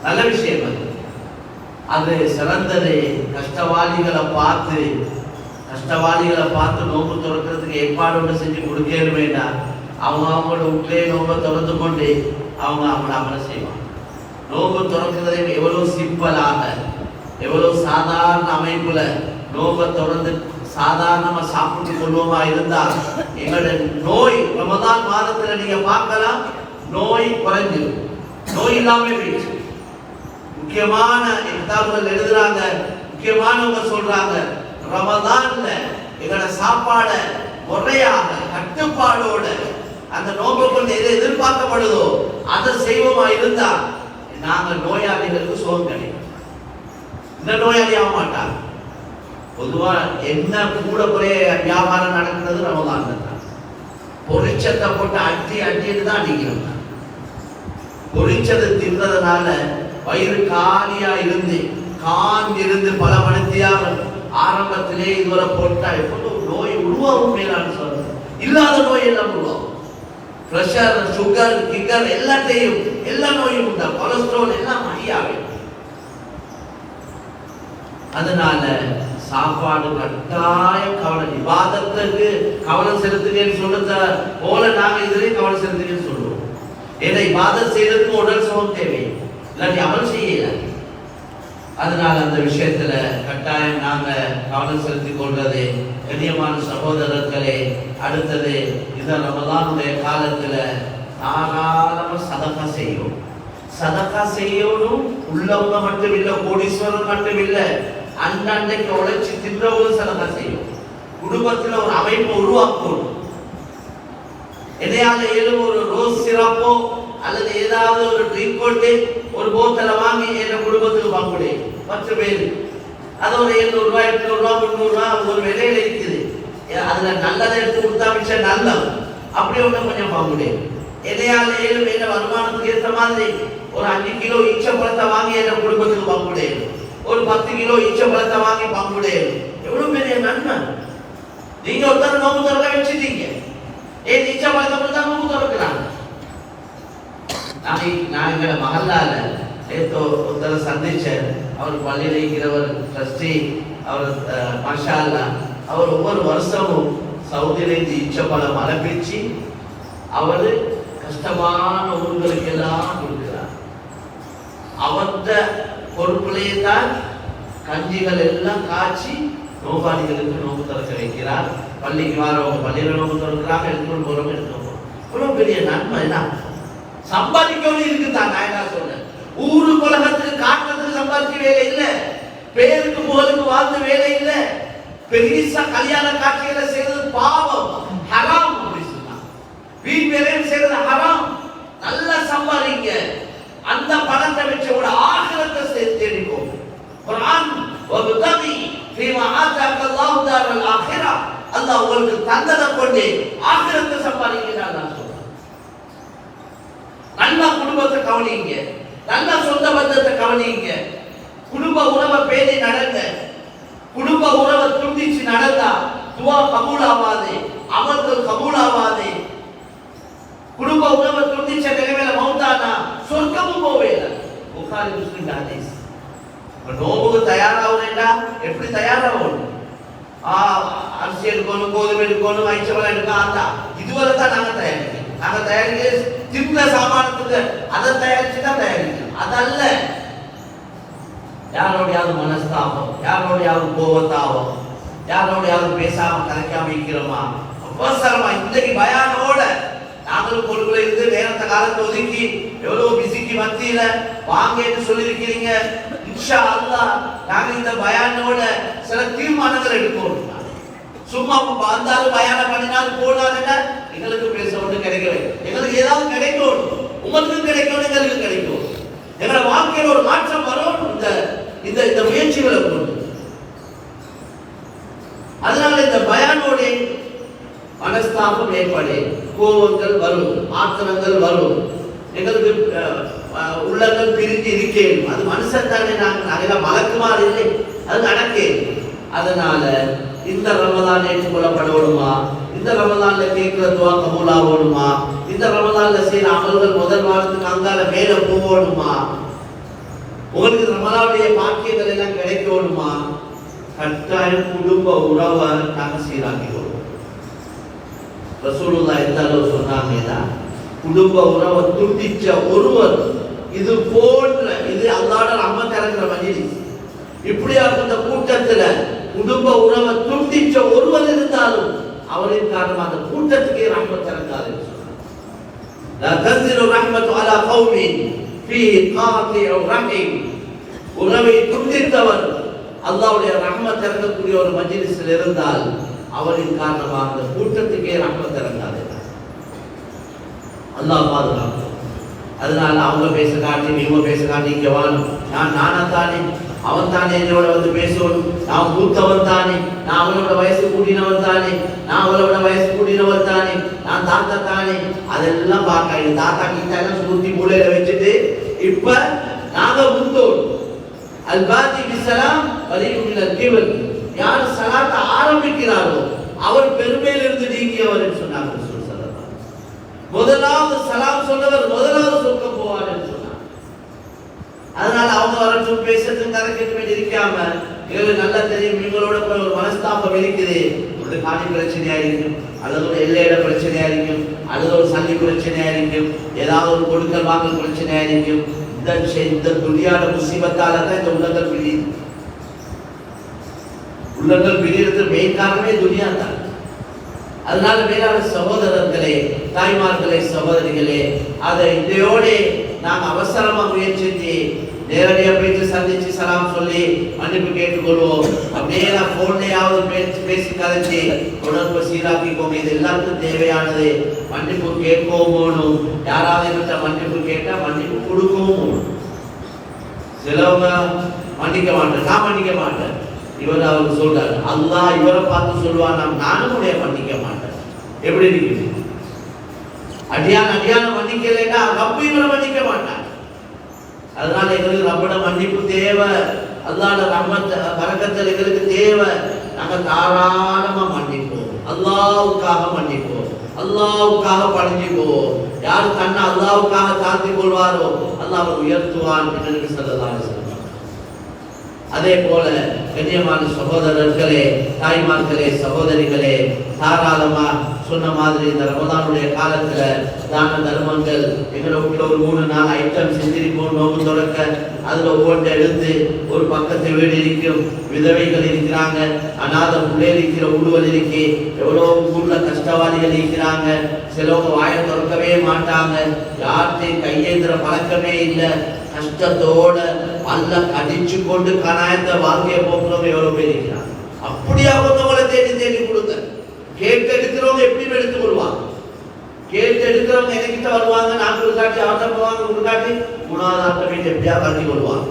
நல்ல விஷயம் அது. அது சிறந்தது. கஷ்டவாளிகளை பார்த்து நோம்பு திறக்கிறதுக்கு ஏற்பாடு ஒன்று செஞ்சு கொடுக்க வேண்டாம். அவங்களோட வீட்டிலே நோம்பை திறந்து கொண்டு அவங்க அமலை செய்வாங்க. நோம்பு திறக்கிறதை எவ்வளவு சிம்பிளாக, எவ்வளவு சாதாரண அமைப்புல நோம்பை திறந்து சாதாரணமா சாப்பிட்டு கொள்வோமா இருந்தால் எங்களுடைய நோய் ரமதான் மாதத்துல நீங்க பார்க்கலாம், நோய் குறைஞ்சிடும், நோய் இல்லாம போயிடுச்சு. முக்கியமான கிதாபுகள் எழுதுறாங்க, முக்கியமானவங்க சொல்றாங்க, ரமதான்ல எங்களோட சாப்பாட முறையாக கட்டுப்பாடோட அந்த நோம்பை கொண்டு எது எதிர்பார்க்கப்படுதோ அதை செய்வோமா இருந்தா நாங்க நோயாளிகளுக்கு சுகம் கிடைக்கும். இந்த நோயாளி ஆக மாட்டாங்க. பொதுவா என்ன கூட குறைய வியாபாரம் நடக்கிறது ரமதான் தான். பொரிச்சத்தை போட்டு அட்டிட்டு தான் அடிக்கிறோம். பொரிச்சதை தின்றதுனால வயிறு காலியா இருந்து காஞ்சிருந்து பல மணித்தியாக ஆரம்பத்திலே இதுவரை போட்டா எப்போதும் நோய் உருவாகும். மேலான சொல்றது இல்லாத நோய் எல்லாம் உருவாகும். பிரஷர், சுகர், கிகர் எல்லாத்தையும் எல்லா நோயும் உண்டா, கொலஸ்ட்ரால் எல்லாம் ஹையாகும். அதனால சாப்பாடு கட்டாயம் கவனம், இபாதத்துக்கு கவனம் செலுத்துங்கன்னு சொல்றத போல நாங்க இதுலயும் கவனம் செலுத்துங்கன்னு சொல்லுவோம். ஏன்னா இபாதத் செய்யறதுக்கு உடல் சுகம் தேவை, இல்லாட்டி அமல் செய்யல. அதனால அந்த விஷயத்துல கட்டாயம் நாங்க கவனம் செலுத்திக் கொள்றது. கண்ணியமான சகோதரர்களே, அடுத்தது இந்த ரமலானுடைய காலத்துல தாராளமா சதகா செய்யும். சதகா செய்யணும். உள்ளவங்க மட்டும் இல்ல, கோடீஸ்வரன் மட்டும் இல்ல, அன்றைக்கு உழைச்சி தின்றவங்க சதகா செய்யும். குடும்பத்துல ஒரு அமைப்பு உருவாக்கணும். எதையாவது ஏழும் ஒரு ரோஸ் சிரப்போ அல்லது ஏதாவது ஒரு ட்ரிங்க் கொண்டு ஒரு போத்தலை வாங்கி என் குடும்பத்துக்கு வாங்கக்கூடிய 10 பேர், அது ஒரு 700 ரூபாய், 800 ரூபாய், 300 ரூபாய் ஒரு விலையில இருக்குது. அதுல நல்லதை எடுத்து கொடுத்தா மிச்சம் நல்லது. அப்படி ஒண்ணு கொஞ்சம் வாங்கக்கூடிய எதையாவது ஏழும் என்ன வருமானத்துக்கு ஏற்ற மாதிரி ஒரு 5 கிலோ இச்ச பழத்தை வாங்கி என் குடும்பத்துக்கு வாங்கக்கூடிய, ஒரு 10 கிலோ இச்ச பழத்தை வாங்கி வாங்கக்கூடிய. எவ்வளவு பெரிய நன்மை. நீங்க ஒருத்தர் நோம்பு திறக்க வச்சுட்டீங்க, ஏன் இச்ச பழத்தை கொடுத்தா நோம்பு திறக்கிறாங்க. நான் எங்களை மகல்லால நேற்று ஒருத்தரை சந்திச்சேன். அவர் பள்ளியில் இருக்கிறவர், ட்ரஸ்டி. அவர் மாஷா அல்லாஹ், அவர் ஒவ்வொரு வருஷமும் சவுதியிலிருந்து இச்சப்பழம் அனுப்பிச்சு அவர் கஷ்டமான ஊர்களுக்கு எல்லாம் கொடுக்கிறார். அவர்த பொறுப்புலேயே தான் கஞ்சிகள் எல்லாம் காய்ச்சி நோபாளிகளுக்கு நோம்பு திறக்க வைக்கிறார். பள்ளிக்கு வரவங்க பள்ளியில் நோம்பு திறக்கிறாங்க, எடுத்துக்கொண்டு போறவங்க எடுத்துக்கோங்க. இவ்வளவு பெரிய நன்மை என்ன சம்பாதிக்கணும் இருக்குதான். நான் என்ன சொன்னேன், ஊரு உலகத்துக்கு காட்டுறதுக்கு சம்பாதிக்க வேலை இல்லை, பேருக்கு புகழுக்கு வாழ்ந்து வேலை இல்லை. பெரிசா கல்யாண காட்சிகளை செய்யறது பாவம், ஹராம். அப்படி சொன்னாங்க. வீண் வேலையும் செய்யறது ஹராம். நல்லா சம்பாதிங்க. அந்த பணத்தை வச்சு ஒரு ஆகிரத்தை தேடிக்கும். குர்ஆன் வபதகி ஃபீமா ஆதாக அல்லாஹ் தாரல் ஆகிரா, அல்லாஹ் உங்களுக்கு தந்ததை கொண்டு ஆகிரத்தை சம்பாதிக்கிறார். நல்ல குடும்பத்தை கவனிங்க, நல்ல சொந்த பந்தத்தை கவனிங்க. குடும்ப உறவை பேணி நடங்க. குடும்ப உறவை துண்டிச்சு நடந்தா துவா கபூலாவாது, அமல்கள் கபூலாவாது. குடும்ப உறவை துண்டிச்ச நிலைமையில மௌத்தானா சொர்க்கமும் போவேல. புகாரி முஸ்லிம் ஹதீஸ். நோம்புக்கு தயாராகணும்டா எப்படி தயாராகணும்? அரிசி எடுக்கணும், கோதுமை எடுக்கணும், ஐச்சவளம் எடுக்கலாம். இதுவரை தான் நாங்க தயாரிக்கிறோம். நாங்க தயாரிக்க தின்ன சாமானத்துக்கு அதை தயாரிச்சுதான் தயாரிக்கிறோம். அதல்ல யாரோடையாவது மனஸ்தாபம், யாரோடையாவது கோபத்தாபம், யாரோடையாவது பேசாம கலைக்காம இருக்கிறோமா, அவசரமா இன்றைக்கு பயானோட நாங்களும் பொருட்களை இருந்து நேரத்தை காலத்தை ஒதுக்கி எவ்வளவு பிசிக்கு மத்தியில வாங்கன்னு சொல்லியிருக்கிறீங்க. இன்ஷா அல்லாஹ் நாங்க இந்த பயானோட சில தீர்மானங்கள் எடுக்கணும். சும்மா வந்தாலும் பயானம் பண்ணினாலும் போனாலும் எங்களுக்கு பேச ஒன்று கிடைக்கவே, எங்களுக்கு ஏதாவது கிடைக்கும், உங்களுக்கும் கிடைக்கும், எங்களுக்கு கிடைக்கும். எங்களோட வாழ்க்கையில் ஒரு மாற்றம் வரும் இந்த இந்த முயற்சிகளை கொண்டு. அதனால இந்த பயானோட மனஸ்தாபம் ஏற்படு, கோபங்கள் வரும், ஆத்திரங்கள் வரும், எங்களுக்கு உள்ளங்கள் பிரிஞ்சு இருக்கேன். அது மனுஷன் தானே, நாங்கள் அதெல்லாம் மலக்குமாறு இல்லை, அது நடக்கேன். அதனால இந்த ரமதான் ஏற்றுக்கொள்ளப்படணுமா, இந்த ரமதான்ல கேட்கிற துவா கபூலாகணுமா, இந்த ரமதான்ல செய்யற அமல்கள் முதல் வாரத்துக்கு அங்கால மேல போகணுமா, உங்களுக்கு ரமலானுடைய பாக்கியங்கள் எல்லாம் கிடைக்கணுமா, கட்டாயம் குடும்ப உறவை நாங்கள் சீராக்கிக்கணும். ரசூலுல்லாஹ் எந்த அளவு சொன்னாங்கன்னா, குடும்ப உறவை துண்டிச்ச ஒருவர் இது போன்ற, இது அல்லாஹ்வோட ரஹ்மத் இறங்குற மஜ்லிஸ், இப்படியாப்பட்ட கூட்டத்துல குடும்ப உறவை துண்டிச்ச ஒருவர் இருந்தாலும் அவரின் காரணமாக அந்த கூட்டத்துக்கே ரஹ்மத் இறங்காது. லா தன்சிலு ரஹ்மத்து அலா கௌமின் ஃபீஹி காத்திஉ ரஹீம். உறவை துண்டித்தவர் அல்லாஹ்வுடைய ரஹ்மத் இறங்கக்கூடிய ஒரு மஜ்லிஸில் இருந்தால் அவரின் காரணமாக அந்த கூட்டத்துக்கே ரஹ்மத் இறங்காது. அல்லாஹ் பாதுகாக்கும். அதனால அவங்க பேச காட்டி இவங்க பேச காட்டி இங்க வாழும், நான் நானா தானே அவன் தானே என்னோட வந்து பேசுவோம், நான் மூத்தவன் தானே, நான் அவனோட வயசு கூட்டினவன் தானே, நான் அவளோட வயசு கூட்டினவன் தானே, நான் தாத்தா தானே, அதெல்லாம் பார்க்க தாத்தா கிட்ட சுத்தி மூலையில வச்சுட்டு இப்ப நாங்க மூத்தோம். அல்பாதி பிஸ்ஸலாம் வலியுமினல் கிபர், யார் ஸலாத்தை ஆரம்பிக்கிறாரோ அவர் பெருமையில் இருந்து நீங்கியவர் என்று சொன்னாங்க ரசூல் ஸல்லல்லாஹு அலைஹி வஸல்லம். முதலாவது சலாம் சொன்னவர் முதலாவது சொர்க்கம் போவார் என்று சொன்னார். அதனால அவங்க வரட்டும் பேசுறதுக்கு கதை கேட்டு இருக்காம, எங்களுக்கு நல்லா தெரியும் இவங்களோட ஒரு மனஸ்தாபம் இருக்குது, ஒரு காணி பிரச்சனையா இருக்கும், அல்லது ஒரு எல்லையிட பிரச்சனையா இருக்கும், அல்லது ஒரு சந்தி பிரச்சனையா இருக்கும், ஏதாவது ஒரு கொடுக்கல் வாங்கல் பிரச்சனையா இருக்கும். இந்த துணியான முசீபத்தால தான் இந்த உள்ளங்கள் பிரியுது. உள்ளங்கள் பிரியறது மெயின் காரணமே துனியா தான். அதனால மேலான சகோதரர்களே, தாய்மார்களே, சகோதரிகளே, அதை இதையோட நாங்க அவசரமா முயற்சி நேரடியா போயிட்டு சந்திச்சு சலாம் சொல்லி மன்னிப்பு கேட்டுக்கொள்வோம். அப்படியே நான் போன்லயாவது பேசி கதைச்சு உடம்பு சீராக்கிக்கோங்க. இது எல்லாருக்கும் தேவையானது. மன்னிப்பு கேட்கவும் போகணும். யாராவது என்கிட்ட மன்னிப்பு கேட்டா மன்னிப்பு கொடுக்கவும் போகணும். சிலவங்க மன்னிக்க மாட்டேன், நான் மன்னிக்க மாட்டேன். இவர் அவருக்கு சொல்றாரு, அல்லாஹ் இவரை பார்த்து சொல்லுவான், நானும் உடைய மன்னிக்க மாட்டேன். எப்படி இருக்குது? அடியான மன்னிக்கலைன்னா ரப்பு இவரை மன்னிக்க மாட்டான். அதனால எங்களுக்கு ரப்போட மன்னிப்பு தேவை. அல்லாஹ்வோட ரஹ்மத் பரக்கத் எங்களுக்கு தேவை. நாங்க தாராளமா மன்னிப்போம், அல்லாஹ்வுக்காக மன்னிப்போம், அல்லாஹ்வுக்காக பணிஞ்சுப்போம். யார் தன்னை அல்லாஹ்வுக்காக தாழ்த்திக் கொள்வாரோ அல்லாஹ் உயர்த்துவான் என்று நபி ஸல்லல்லாஹு அலைஹி வஸல்லம். அதே போல கண்ணியமான சகோதரர்களே, தாய்மார்களே, சகோதரிகளே, தாராளமா சொன்ன மாதிரி இந்த ரமதானுடைய காலத்துல தான தர்மங்கள் எங்களோட வீட்டுல ஒரு 3-4 ஐட்டம் செஞ்சிருப்போம். நோம்பு தொடக்க அதுல ஒவ்வொன்றை எடுத்து ஒரு பக்கத்து வீடு இருக்கும், விதவைகள் இருக்கிறாங்க, அநாத பிள்ளைகள் இருக்கிற ஊடுகள் இருக்கு, எவ்வளவு ஊர்ல கஷ்டவாதிகள் இருக்கிறாங்க. சிலவங்க வாயை திறக்கவே மாட்டாங்க, யார்கிட்டையும் கையேந்திர பழக்கமே இல்லை, கஷ்டத்தோட அல்ல கடிச்சு கொண்டு கனாயத்தை வாழ்க்கையை போக்குறவங்க எவ்வளவு பேர் இருக்கிறாங்க. அப்படியே அவங்களை தேடி கொடுங்க. கேட்டு எடுக்கிறவங்க எப்படி எடுத்து கொள்வாங்க? கேட்டு எடுக்கிறவங்க என்கிட்ட வருவாங்க, நான் கொடுக்காட்டி அவர்கிட்ட போவாங்க, கொடுக்காட்டி 3வது ஆட்டமே எப்படியா கட்டி கொள்வாங்க.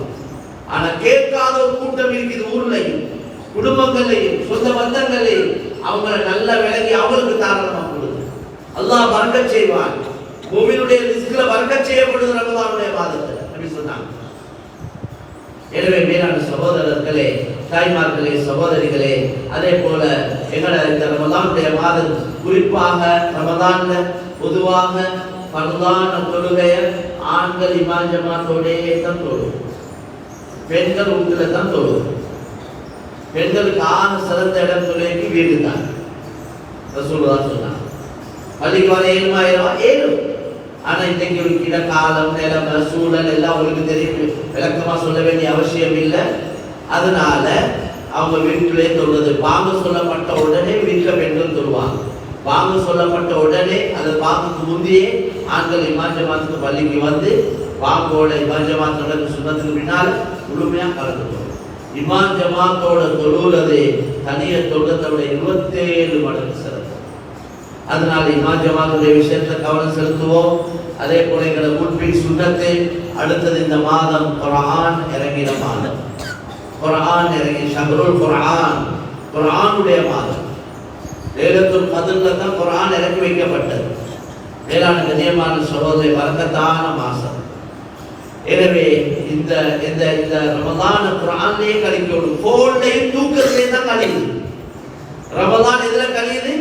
ஆனா கேட்காத ஒரு கூட்டம் இருக்குது ஊர்லையும், குடும்பங்கள்லையும், சொந்த பந்தங்கள்லையும். அவங்கள நல்ல விலகி அவங்களுக்கு தாராளமா கொடுங்க. அல்லாஹ் பரக்கத் செய்வான். மூமினுடைய ரிஸ்க்ல பரக்கத் செய்யப்படுது ரமதானுடைய மாதத்துல அப்படி சொன்னாங்க. எனவே மேலான சகோதரர்களே, தாய்மார்களே, சகோதரிகளே, அதே போல எங்களை இந்த ரமதானுடைய மாதம் குறிப்பாக ரமதான்ல பொதுவாக பரதான தொழுகைய ஆண்கள் இமாம் ஜமாத்தோடே தான் தொழும், பெண்கள் வீட்டுல தான் தொழும். பெண்களுக்கு ஆக சிறந்த இடம் தொழுகைக்கு வீடு தான். ரசூலுல்லாஹ் சொன்னாங்க, பள்ளிக்கு வர 7 ஆனா இன்னைக்கு இருக்கிற காலம், நிலைமை, சூழல் எல்லாம் உங்களுக்கு தெரியும், விளக்கமா சொல்ல வேண்டிய அவசியம் இல்லை. அதனால அவங்க வீட்டிலே தொழுது. பாங்கு சொல்லப்பட்ட உடனே வீட்டில் பெண்கள் தொழுவாங்க. பாங்கு சொல்லப்பட்ட உடனே அது பாங்குக்கு முந்தையே ஆண்கள் இமாம் ஜமாத்துக்கு பள்ளிக்கு வந்து பாங்கோட இமாம் ஜமாத்தோட சுண்ணத்துக்கு பின்னால் முழுமையா கலந்துக்கணும். இமாம் ஜமாத்தோட தொழுகிறது தனிய தொழுதோட 27 மடங்கு சிறப்பு. அதனால இமாம் ஜமாத்துடைய விஷயத்துல கவனம் செலுத்துவோம். அதே போல எங்களை உட்பின் சுண்ணத்தை அடுத்தது இந்த மாதம் குர்ஆன் இறங்கின மாதம். குர்ஆன் இறங்கி ஷஹ்ருல் குர்ஆன், குர்ஆனுடைய மாதம். லைலத்துல் கத்ர்ல தான் குர்ஆன் இறக்கி வைக்கப்பட்டது. மேலான கண்ணியமான சகோதரி, பரக்கத்தான மாசம். எனவே இந்த இந்த இந்த ரமதான குர்ஆன்லயே கழிக்கணும். போன்லையும் தூக்கத்திலே தான் கழியுது. ரமதான் எதுல கழியுது?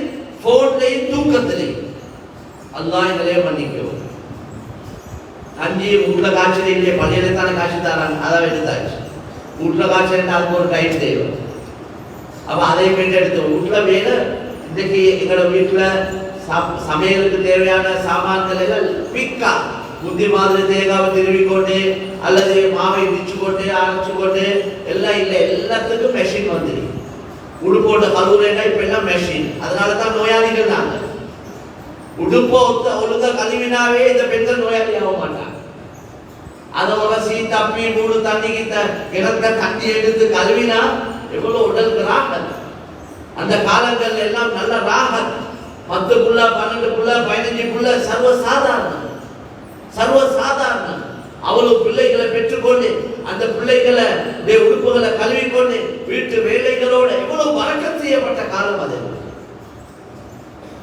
போன்லையும் தூக்கத்திலையும். அல்லாஹ் எங்களே மன்னிக்கும். கஞ்சி வீட்டுல காய்ச்சல் இல்லையே, பள்ளியில தானே காய்ச்சி தராங்க, அதான் எடுத்தாச்சு. வீட்டுல காய்ச்சல் அதுக்கு ஒரு டைம் தேவை. அப்ப அதை போயிட்டு எடுத்து வீட்டுல வேலை. இன்னைக்கு எங்களோட வீட்டுல சமையலுக்கு தேவையான சாமான்கள் எல்லாம் பிக்கா முந்தி மாதிரி தேங்காவை திருவிக்கொண்டு அல்லது மாவை இடிச்சு கொண்டு அரைச்சு கொண்டு எல்லாம் இல்லை. எல்லாத்துக்கும் மெஷின் வந்துருக்கு. உடுப்போட கழுவுறேன்னா இப்ப எல்லாம் மெஷின். அதனாலதான் நோயாளிகள் நாங்க. உடுப்போ ஒழுங்கா கழுவினாவே இந்த பெண்கள் நோயாளி ஆக மாட்டாங்க. அதை உரசி தப்பி 3 தண்ணி கிணத்த தண்ணி எடுத்து கழுவினா எவ்வளவு உடலுக்கு ராகத். அந்த காலங்கள் எல்லாம் நல்ல ராகத். 10 புள்ள 12 புள்ள 15 புள்ள சர்வசாதாரணம், சர்வசாதாரணம். அவ்வளவு பிள்ளைகளை பெற்றுக்கொண்டு அந்த பிள்ளைகளை உடுப்புகளை கழுவிக்கொண்டு வீட்டு வேலைகளோட எவ்வளவு வரக்கத் செய்யப்பட்ட காலம் அது.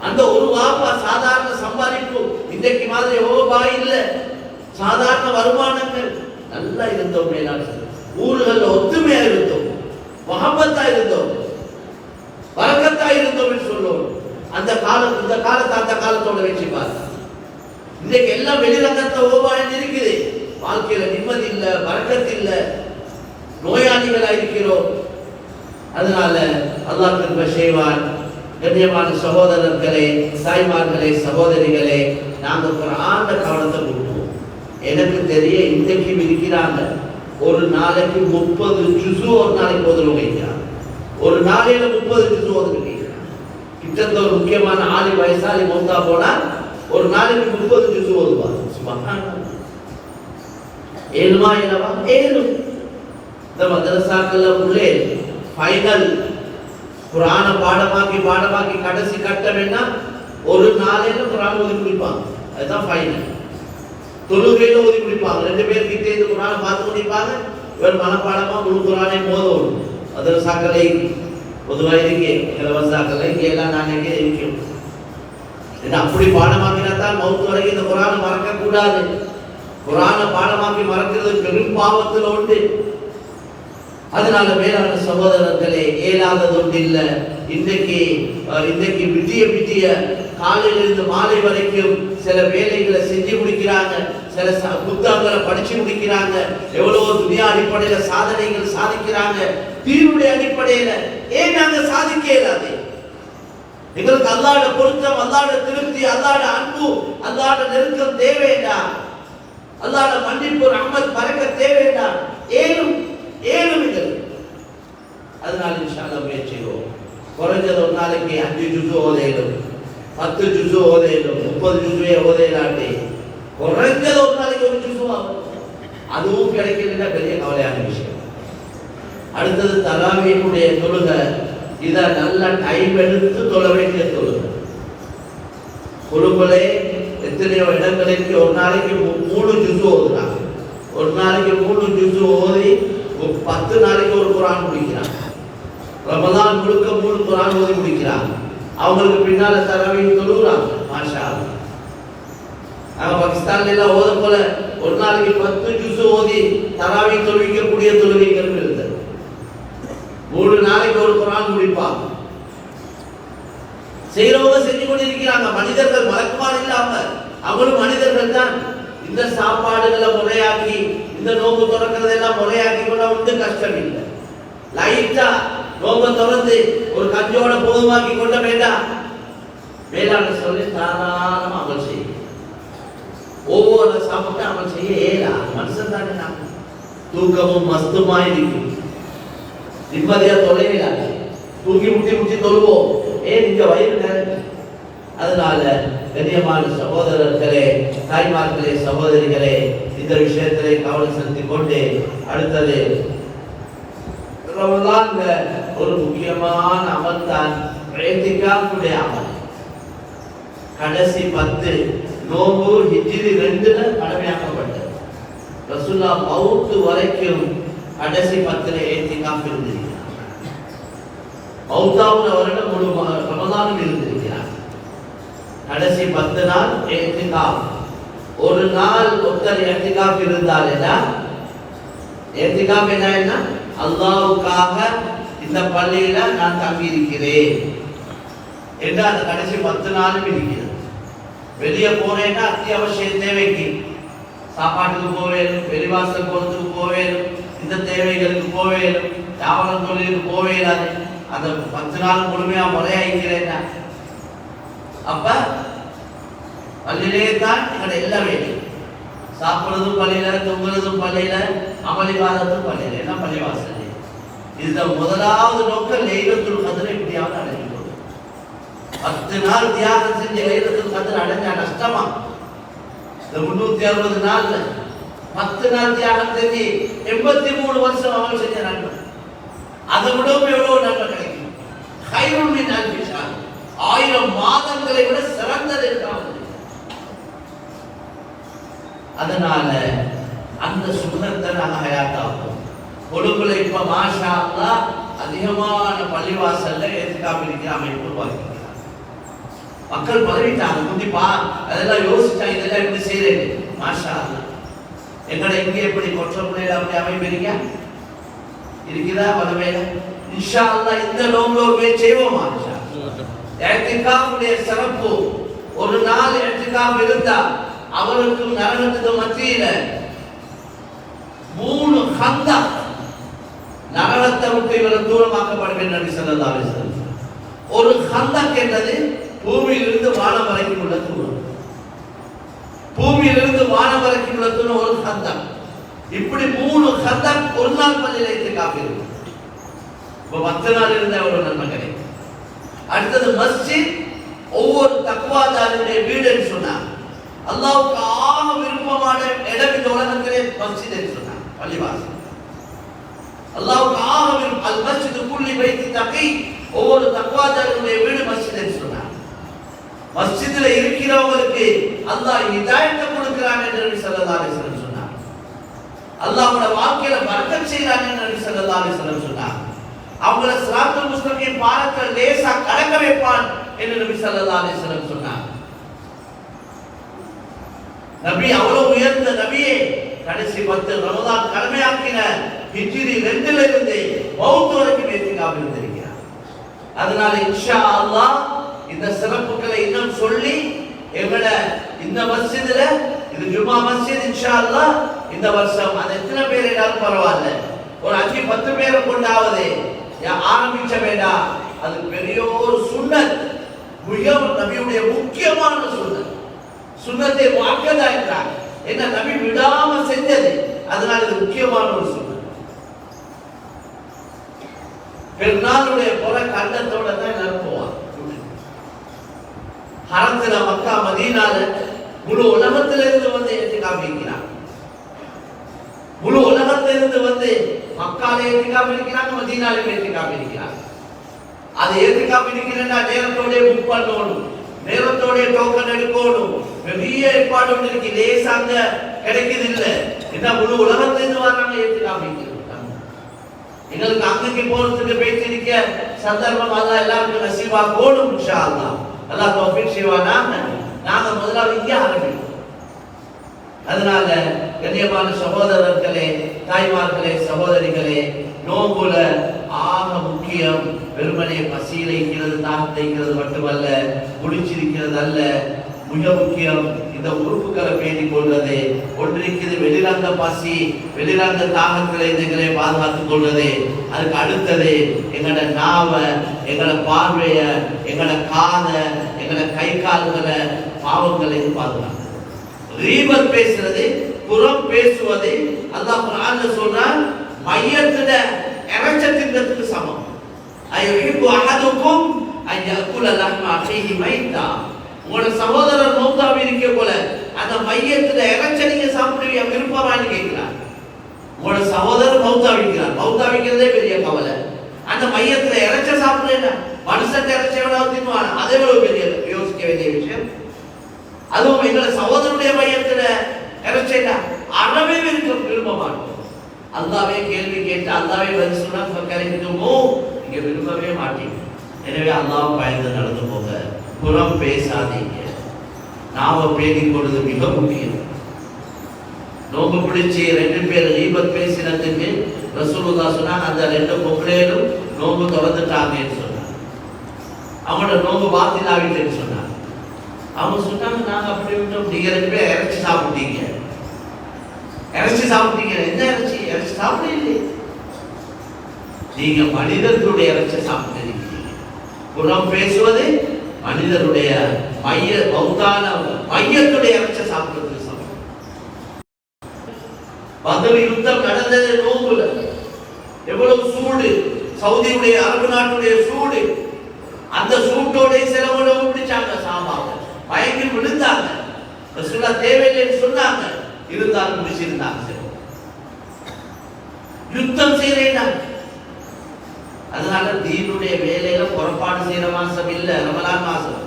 அந்த ஒரு வாப்பா சாதாரண சம்பாதிப்பு இன்றைக்கு மாதிரி ஓபாய் இல்லை, சாதாரண வருமானங்கள் நல்லா இருந்தோம். மேலான ஊர்கள்ல ஒத்துமையா இருந்தோம், மஹப்பத்தா இருந்தோம், வரக்கத்தா இருந்தோம் என்று சொல்லுவோம். அந்த காலம் இந்த காலத்தை அந்த காலத்தோட வச்சு பார்த்தா இன்னைக்கு எல்லாம் வெளிரங்கத்தை ஓபாய் இருக்குது. வாழ்க்கையில நிம்மதி இல்லை, வரக்கத்து இல்லை, நோயாளிகளா இருக்கிறோம். அதனால அல்லாஹ் கிருபை செய்வான். கண்ணியமான சகோதரர்களே, தாய்மார்களே, சகோதரிகளே, நாங்கள் குர்ஆன்ல கவனத்தை கொடுப்போம். எனக்கு தெரிய இன்றைக்கு இருக்கிறாங்க ஒரு நாளைக்கு 30 ஜுஸு ஒரு நாளைக்கு ஓதுறவங்க இருக்கிறாங்க. ஒரு நாளையில 30 ஜுஸு ஓதுறவங்க. கிட்டத்தட்ட ஒரு முக்கியமான ஆளி வயசாளி மௌத்தா போனா ஒரு நாளைக்கு 30 ஜுஸு ஓதுவாங்க. சுப்ஹானல்லாஹ். ஏழுமா இல்லவா? ஏழு. இந்த மதரசாக்கள்ல உள்ளே ஃபைனல் குர்ஆன பாடமாக்கி கடைசி கட்டம் என்ன? ஒரு நாளையில குர்ஆன் ஓதி முடிப்பாங்க. அதுதான் ஃபைனல். தொழுகையில ஓதி முடிப்பாங்க. 2 பேர் கிட்ட இந்த குர்ஆனை பார்த்து முடிப்பாங்க. இவர் மனப்பாடமா முழு குர்ஆனை ஓதணும். மதரசாக்களை பொதுவாக இருக்கு, இலவசாக்களை எல்லாம் நாளைக்கே இருக்கும். அப்படி பாடமாக்கினா தான் மௌத்து வரைக்கும் இந்த குர்ஆனை மறக்க கூடாது. குர்ஆனை பாடமாக்கி மறக்கிறது பெரும் பாவத்தில் உண்டு. அதனால மேலான சகோதரர்களே, ஏலாதது ஒன்று இல்லை. இன்றைக்கு விட்டிய காலையிலிருந்து மாலை வரைக்கும் சில வேலைகளை செஞ்சு முடிக்கிறாங்க, சில புத்தகங்களை படிச்சு முடிக்கிறாங்க, எவ்வளவு துனியா அடிப்படையில சாதனைகள் சாதிக்கிறாங்க. தீனுடைய அடிப்படையில ஏன் நாங்க சாதிக்க இயலாது? எங்களுக்கு அல்லாஹ்வுடைய பொருத்தம், அல்லாஹ்வுடைய திருப்தி, அல்லாஹ்வுடைய அன்பு, அல்லாஹ்வுடைய நெருக்கம் தேவையா? அல்லாஹ்வுடைய மன்னிப்பு, ரஹ்மத், பரக்கத் தேவையா? ஏனும் இல்லை. அதனால இன்ஷா அல்லாஹ் முயற்சி செய்வோம். குறைஞ்சது ஒரு நாளைக்கு 5 ஜுஸு ஓதேலும், 10 ஜுஸு ஓதேலும், 30 ஜுஸுவே ஓதேலாட்டி குறைஞ்சது ஒரு நாளைக்கு ஒரு ஜுஸு ஆகும். அதுவும் கிடைக்கலன்னா பெரிய கவலையான விஷயம். அடுத்தது தராவீஹுடைய தொழுகை. இதை நல்ல டைம் எடுத்து தொழ வேண்டிய தொழுகை. குழுக்களே எத்தனையோ இடங்களுக்கு ஒரு நாளைக்கு 3 ஜுஸு ஓதுறாங்க. ஒரு நாளைக்கு 3 ஜுஸு ஓதி 10 நாளைக்கு ஒரு குர்ஆன் முடிக்கிறாங்க. ரமலான் முழுக்க 3 குர்ஆன் ஓதி முடிக்கிறாங்க. அவங்களுக்கு பின்னால தராவீஹ் தொழுகிறாங்க. மாஷா அல்லாஹ். நாங்கள் பாகிஸ்தான்ல எல்லாம் ஓத போல ஒரு நாளைக்கு 10 ஜுஸு ஓதி தராவீஹ் தொழுவிக்கக்கூடிய தொழுகைகள் இருந்தது. 3 நாளைக்கு ஒரு குர்ஆன் முடிப்பாங்க. செய்யறவங்க செஞ்சு கொண்டு இருக்கிறாங்க. மனிதர்கள் மலக்குமார் இல்லாம அவங்களும் மனிதர்கள் தான். இந்த சாப்பாடுகளை முறையாக்கி, இந்த நோம்பு திறக்கிறதெல்லாம் முறையாக்கி கூட ஒன்றும் கஷ்டம் இல்லை. லைட்டா நோம்பை திறந்து ஒரு கஞ்சோட போதுமாக்கி கொண்ட வேண்டாம். வேளாண் சொல்லி தாராளமா அமல் செய்யும். ஒவ்வொரு சாப்பிட்டு அமல் செய்ய ஏலா மனுஷன் தானே. நான் தூக்கமும் மஸ்துமா இருக்கும். நிம்மதியா தொலைவில்லை. தூக்கி முட்டி தொழுவோம். ஏன் இங்க வயிறு? அதனால கண்ணியமான சகோதரர்களே, தாய்மார்களே, சகோதரிகளே, இந்த விஷயத்திலே கவனம் செலுத்திக் கொண்டு அடுத்தது ரமலான்ல ஒரு முக்கியமான அமல் தான் இஅ்திகாஃபுடைய அமல். கடைசி 10 நோம்பு ஹிஜ்ரி 2ல கடமையாக்கப்பட்டது. ரசூலுல்லாஹ் மௌத் வரைக்கும் கடைசி 10ல இஅ்திகாஃப் இருந்திருக்கிறார். மௌத்தாவுன வருடம் முழு ரமலானில் இருந்திருக்கிறார். கடைசி 10 நாள் இஅ்திகாஃப். ஒரு நாள் ஒருத்தர் இஅ்திகாஃப் இருந்தாலேனா, இஅ்திகாஃப் என்ன? அல்லாஹ்வுக்காக இந்த பள்ளியில நான் தங்கி இருக்கிறேன் என்று அந்த கடைசி 10 நாளும் இருக்கிறது. வெளியே போறேன்னா அத்தியாவசிய தேவைக்கு சாப்பாட்டுக்கு போவேலும், வெளிவாசல் போறதுக்கு போவேலும், இந்த தேவைகளுக்கு போவேலும், வியாபாரம் தொழிலுக்கு போவேலாது. அந்த 10 நாள் முழுமையா முறையாகிறேன்னா அப்ப பள்ளியிலே தான் எங்களோட எல்லா வேலையும். சாப்பிடுறதும் பள்ளியில, தூங்குறதும் பள்ளியில, அமளிவாதத்தும் பள்ளியில, எல்லாம் பள்ளிவாசல். இந்த முதலாவது நோக்கம் லைலத்துல் கத்ர் எப்படியாவது அடைஞ்சிடும். 10 நாள் தியாகம் செஞ்ச லைலத்துல் கத்ர் அடைஞ்சா நஷ்டமா? இந்த 360 நாள்ல 10 நாள் தியாகம் செஞ்சு 83 வருஷம் அமல் செஞ்ச நன்மை. அதை விடவும் எவ்வளவு நன்மை கிடைக்கும்? கைருள் மின் அல்ஃபி ஷஹர், 1000 மாதங்களை விட சிறந்தது என்றால். அதனால அந்த சுண்ணத்தை நாங்கள் ஹயாத்தாக்குவோம். கொழும்புல இப்ப மாஷா அல்லாஹ் அதிகமான பள்ளிவாசல்ல ஏத்திகாப் இருக்கிற அமைப்பு உருவாக்கிறார். மக்கள் பதவிட்டாங்க. முந்திப்பா அதெல்லாம் யோசிச்சா இதெல்லாம் எப்படி செய்யறது? மாஷா அல்லாஹ் எங்களை இங்கே எப்படி கொற்றமுறையில் அப்படி அமைப்பு இருக்கா இருக்குதா? பதவியில இன்ஷா அல்லாஹ் இந்த நோம்புல ஒரு பேர் செய்வோமா? ஏத்திகாப்புடைய சிறப்பு, ஒரு நாள் ஏத்திகாப் இருந்தா அவருக்கும் நரகத்துக்கு மத்தியில 3 கந்தம் நரகத்தை விட்டு இவர் தூரமாக்கப்படும் நபி ஸல்லல்லாஹு அலைஹி வஸல்லம். ஒரு கந்தக் என்றது பூமியிலிருந்து வானம் வரைக்கும் உள்ள தூரம். பூமியிலிருந்து வானம் வரைக்கும் உள்ள தூரம் ஒரு கந்தம். இப்படி 3 கந்தம் ஒரு நாள் பள்ளியில் இத்திகாஃப் இருக்கு. இப்போ 10 நாள் இருந்த ஒரு நன்மை கிடைக்கும். அடுத்தது மஸ்ஜித், ஒவ்வொரு தக்வாதாரியுடைய வீடுன்னு சொன்னார். அல்லாஹ்வுக்கு ஆக விருப்பமான இடம் இந்த உலகத்திலே மஸ்ஜித் என்று சொன்னார். பள்ளிவாசல் அல்லாஹ்வுக்கு ஆக விருப்பம். அல் மஸ்ஜிது குல்லி பைத்தி தகி, ஒவ்வொரு தக்வாதாரியுடைய வீடு மஸ்ஜித் என்று சொன்னார். மஸ்ஜிதில் இருக்கிறவங்களுக்கு அல்லாஹ் ஹிதாயத்தை கொடுக்கிறான் என்று நபி ஸல்லல்லாஹு அலைஹி வஸல்லம் சொன்னார். அல்லாஹ்வோட வாழ்க்கையில பரக்கத் செய்றான் என்று நபி ஸல்லல்லாஹு அலைஹி வஸல்லம் சொன்னார். அவங்கள சிராத்துல் முஸ்தகீம் பாலத்தை லேசா கடக்க வைப்பான் என்று நபி ஸல்லல்லாஹு அலைஹி வஸல்லம் சொன்னார். நபி அவ்வளவு உயர்ந்த நபியே கடைசி 10 ரமதான் கடமையாக்கின ஹிஜ்ரி 2 இருந்து மௌத் வரைக்கும் இத்திகாஃப் இருந்திருக்கிறார். அதனால இன்ஷா அல்லாஹ் இந்த சிறப்புகளை இன்னும் சொல்லி எங்கட இந்த மஸ்ஜிதுல, இது ஜும்மா மஸ்ஜித், இன்ஷா அல்லாஹ் இந்த வருஷம் அது எத்தனை பேர் இருந்தாலும் பரவாயில்ல, ஒரு 5-10 பேரை கொண்டாவது ஆரம்பிச்ச வேண்டாம். அது பெரிய ஒரு சுன்னத், நபியுடைய முக்கியமான சுன்னத். சுன்னத்தை வாக்கதா என்றார். என்ன நபி விடாம செஞ்சது, அதனால இது முக்கியமான ஒரு சுன்னத். பெருநாளுடைய போல கண்டத்தோட தான் நிரப்புவான். ஹரத்துல மக்கா மதீனால முழு உலகத்திலிருந்து வந்து இத்திகாஃப் இருக்கிறார். முழு உலகத்திலிருந்து வந்து மக்கால இத்திகாஃப் இருக்கிறாங்க, மதீனால இத்திகாஃப் இருக்கிறாங்க. அது இத்திகாஃப் இருக்கிறேன்னா நேரத்தோட புக் பண்ணணும், நேரத்தோட டோக்கன் எடுக்கணும், பெரிய ஏற்பாடு இருக்கு. லேசாங்க கிடைக்குது இல்ல. என்ன முழு உலகத்திலிருந்து வராங்க இத்திகாஃப் இருக்கிறாங்க. எங்களுக்கு அங்கக்கு போறதுக்கு பேச்சு இருக்க சந்தர்ப்பம் அல்லாஹ் எல்லாருக்கும் நசீபா கோடும் இன்ஷா அல்லாஹ். அல்லாஹ் தௌஃபீக் செய்வானா. நாங்க முதல்ல இங்கே ஆரம்பிப்போம். அதனால கண்ணியமான சகோதரர்களே, தாய்மார்களே, சகோதரிகளே, நோம்புல ஆக முக்கியம் வெறுமனே பசியிலைக்கிறது, தாகத்தைக்கிறது மட்டுமல்ல, குளிச்சிருக்கிறது அல்ல. மிக முக்கியம் இந்த உறுப்புகளை பேணிக் கொள்வது. ஒன்றிருக்கிறது வெளிரங்க பசி, வெளிரங்க தாகங்களை எங்களை பாதுகாத்துக் கொள்வது. அதுக்கு அடுத்தது எங்களோட நாவை, எங்களோட பார்வைய, எங்களோட காதை, எங்களோட கை கால்களை பாவங்களை பாதுகாத்து. ரீபத் பேசுறது, புறம் பேசுவது அல்லாஹ் குர்ஆன்ல சொல்றான், மையத்துட இறைச்ச தின்றதுக்கு சமம். அய்யுஹிப்பு அஹதுக்கும் அன் யஅகுல லஹ்ம அஹீஹி மைத்தா. உங்களோட சகோதரர் மௌத்தாவி இருக்க போல அந்த மையத்துல இறைச்ச நீங்க சாப்பிடுவீங்க விருப்பமானு கேட்கிறார். உங்களோட சகோதரர் மௌத்தாவிக்கிறார், மௌத்தாவிக்கிறதே பெரிய கவலை. அந்த மையத்துல இறைச்ச சாப்பிடுறேன்னா மனுஷன் இறைச்ச எவ்வளவு தின்னுவான், அதே எவ்வளவு பெரிய யோசிக்க வேண்டிய விஷயம். அதுவும் எங்களை சகோதரனுடைய மையத்துல இறைச்சா அறவே விரும்ப மாட்டோம். அல்லாவே கேள்வி கேட்டு அல்லாவே பதில் சொன்னா கரைக்குமோ, நீங்க விரும்பவே மாட்டீங்க. எனவே அல்லாஹ் பயந்து நடந்து போக, புறம் பேசாதீங்க. நாம பேணிக் கொள்வது மிக முக்கியம். நோம்பு பிடிச்சி 2 பேர் ஈபத் பேசினதுக்கு ரசூலுல்லாஹ் சொன்னாங்க, அந்த 2 பொம்பளைகளும் நோம்பு திறந்துட்டாங்கன்னு சொன்னாங்க. அவங்களோட நோம்பு பாத்திலாவிட்டுன்னு சொன்னாங்க. அவங்க சொன்னாங்க, நாங்க அப்படி விட்டோம், நீங்க 2 பேர் இறைச்சி சாப்பிட்டீங்க. இறைச்சி சாப்பிட்டீங்க, என்ன இறைச்சி? இறைச்சி சாப்பிடலையே, நீங்க மனிதர்களுடைய இறைச்சி சாப்பிட்டீங்க. புறம் பேசுவது மனிதனுடைய மௌத்தான மையத்துடைய இறைச்சி சாப்பிடுறதுக்கு சமம். பத்ர் யுத்தம் நடந்தது நோம்புல. எவ்வளவு சூடு, சவுதியுடைய அரபு நாட்டுடைய சூடு. அந்த சூட்டோட சில உணவு பிடிச்சாங்க, சாமாவை பயங்கி விழுந்தாங்க. ரசூலுல்லாஹ் தேவையில்லைன்னு சொன்னாங்க, இருந்தாலும் பிடிச்சிருந்தாங்க. யுத்தம் செய்யறாங்க. அதனால தீனுடைய வேலையில புறப்பாடு செய்யற மாசம் இல்ல ரமலான் மாசம்.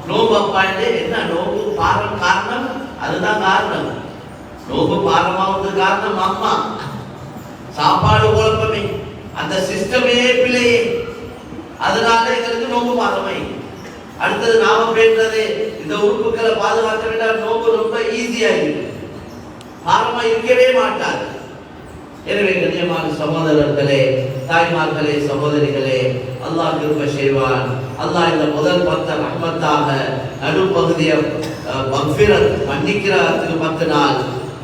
நோம்பப்பா என்ன நோம்பு காரணம், அதுதான் காரணம். நோம்பு பாரமாவது காரணம் அம்மா. சாப்பாடு குழப்பமே, அந்த சிஸ்டமே பிழையே, அதனால எங்களுக்கு நோம்பு பாரமை. அடுத்தது நாம பேசுறது இந்த உறுப்புகளை பாதுகாக்க வேண்டாம். நோம்பு ரொம்ப ஈஸியா இருக்கு, பாரமா இருக்கவே மாட்டாது. எனவே கண்ணியமான சகோதரர்களே, தாய்மார்களே, சகோதரிகளே, அல்லாஹ் கிருபை செய்வான். அல்லாஹ் இந்த முதல் 10 ரஹ்மத்தாக, நடுப்பகுதியை மக்ஃபிரத் மன்னிக்கிறதுக்கு 10 நாள்,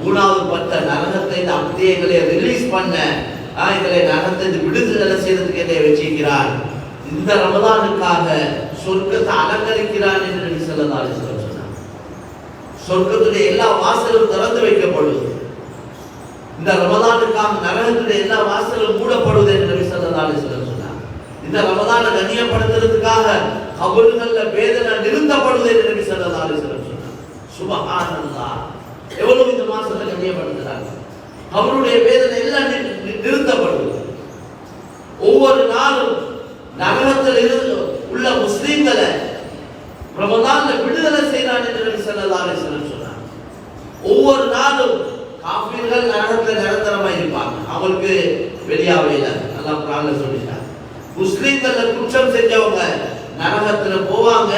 3வது 10 நரகத்தை அப்படியே எங்களை ரிலீஸ் பண்ண, எங்களை நரகத்தை விடுதலை செய்யறதுக்கு என்னை வச்சிருக்கிறான். இந்த ரமதானுக்காக சொர்க்கத்தை அலங்கரிக்கிறான் என்று நபி ஸல்லல்லாஹு அலைஹி வஸல்லம் சொன்னார். சொர்க்கத்துடைய எல்லா வாசலும் திறந்து வைக்கப்படுவது, இந்த ரமதானுக்காக நரகத்துடைய எல்லா வாசலும் மூடப்படுவது என்று நபி ஸல்லல்லாஹு அலைஹி வஸல்லம் சொன்னார். இந்த ரமதானை கண்ணியப்படுத்துறதுக்காக கபறுகள்ல வேதனை நிறுத்தப்படுவது என்று நபி ஸல்லல்லாஹு அலைஹி வஸல்லம் சொன்னார். சுப்ஹானல்லாஹ், எவ்வளவு இந்த மாசத்தை கண்ணியப்படுத்துறாங்க. அவருடைய வேதனை எல்லாம் நிறுத்தப்படுவது. ஒவ்வொரு நாளும் நரகத்தில் இருந்து உள்ள முஸ்லிம்களை ரமதான்ல விடுதலை செய்யறான் என்று நபி ஸல்லல்லாஹு அலைஹி வஸல்லம் சொன்னார். ஒவ்வொரு நாளும் காஃபிர்கள் நரகத்தில் நிரந்தரமா இருப்பாங்க, அவங்களுக்கு வெளியாவே இல்லை. அல்லாஹ் குர்ஆன்ல சொல்லிட்டார். முஸ்லிம்கள குற்றம் செஞ்சவங்க நரகத்துல போவாங்க,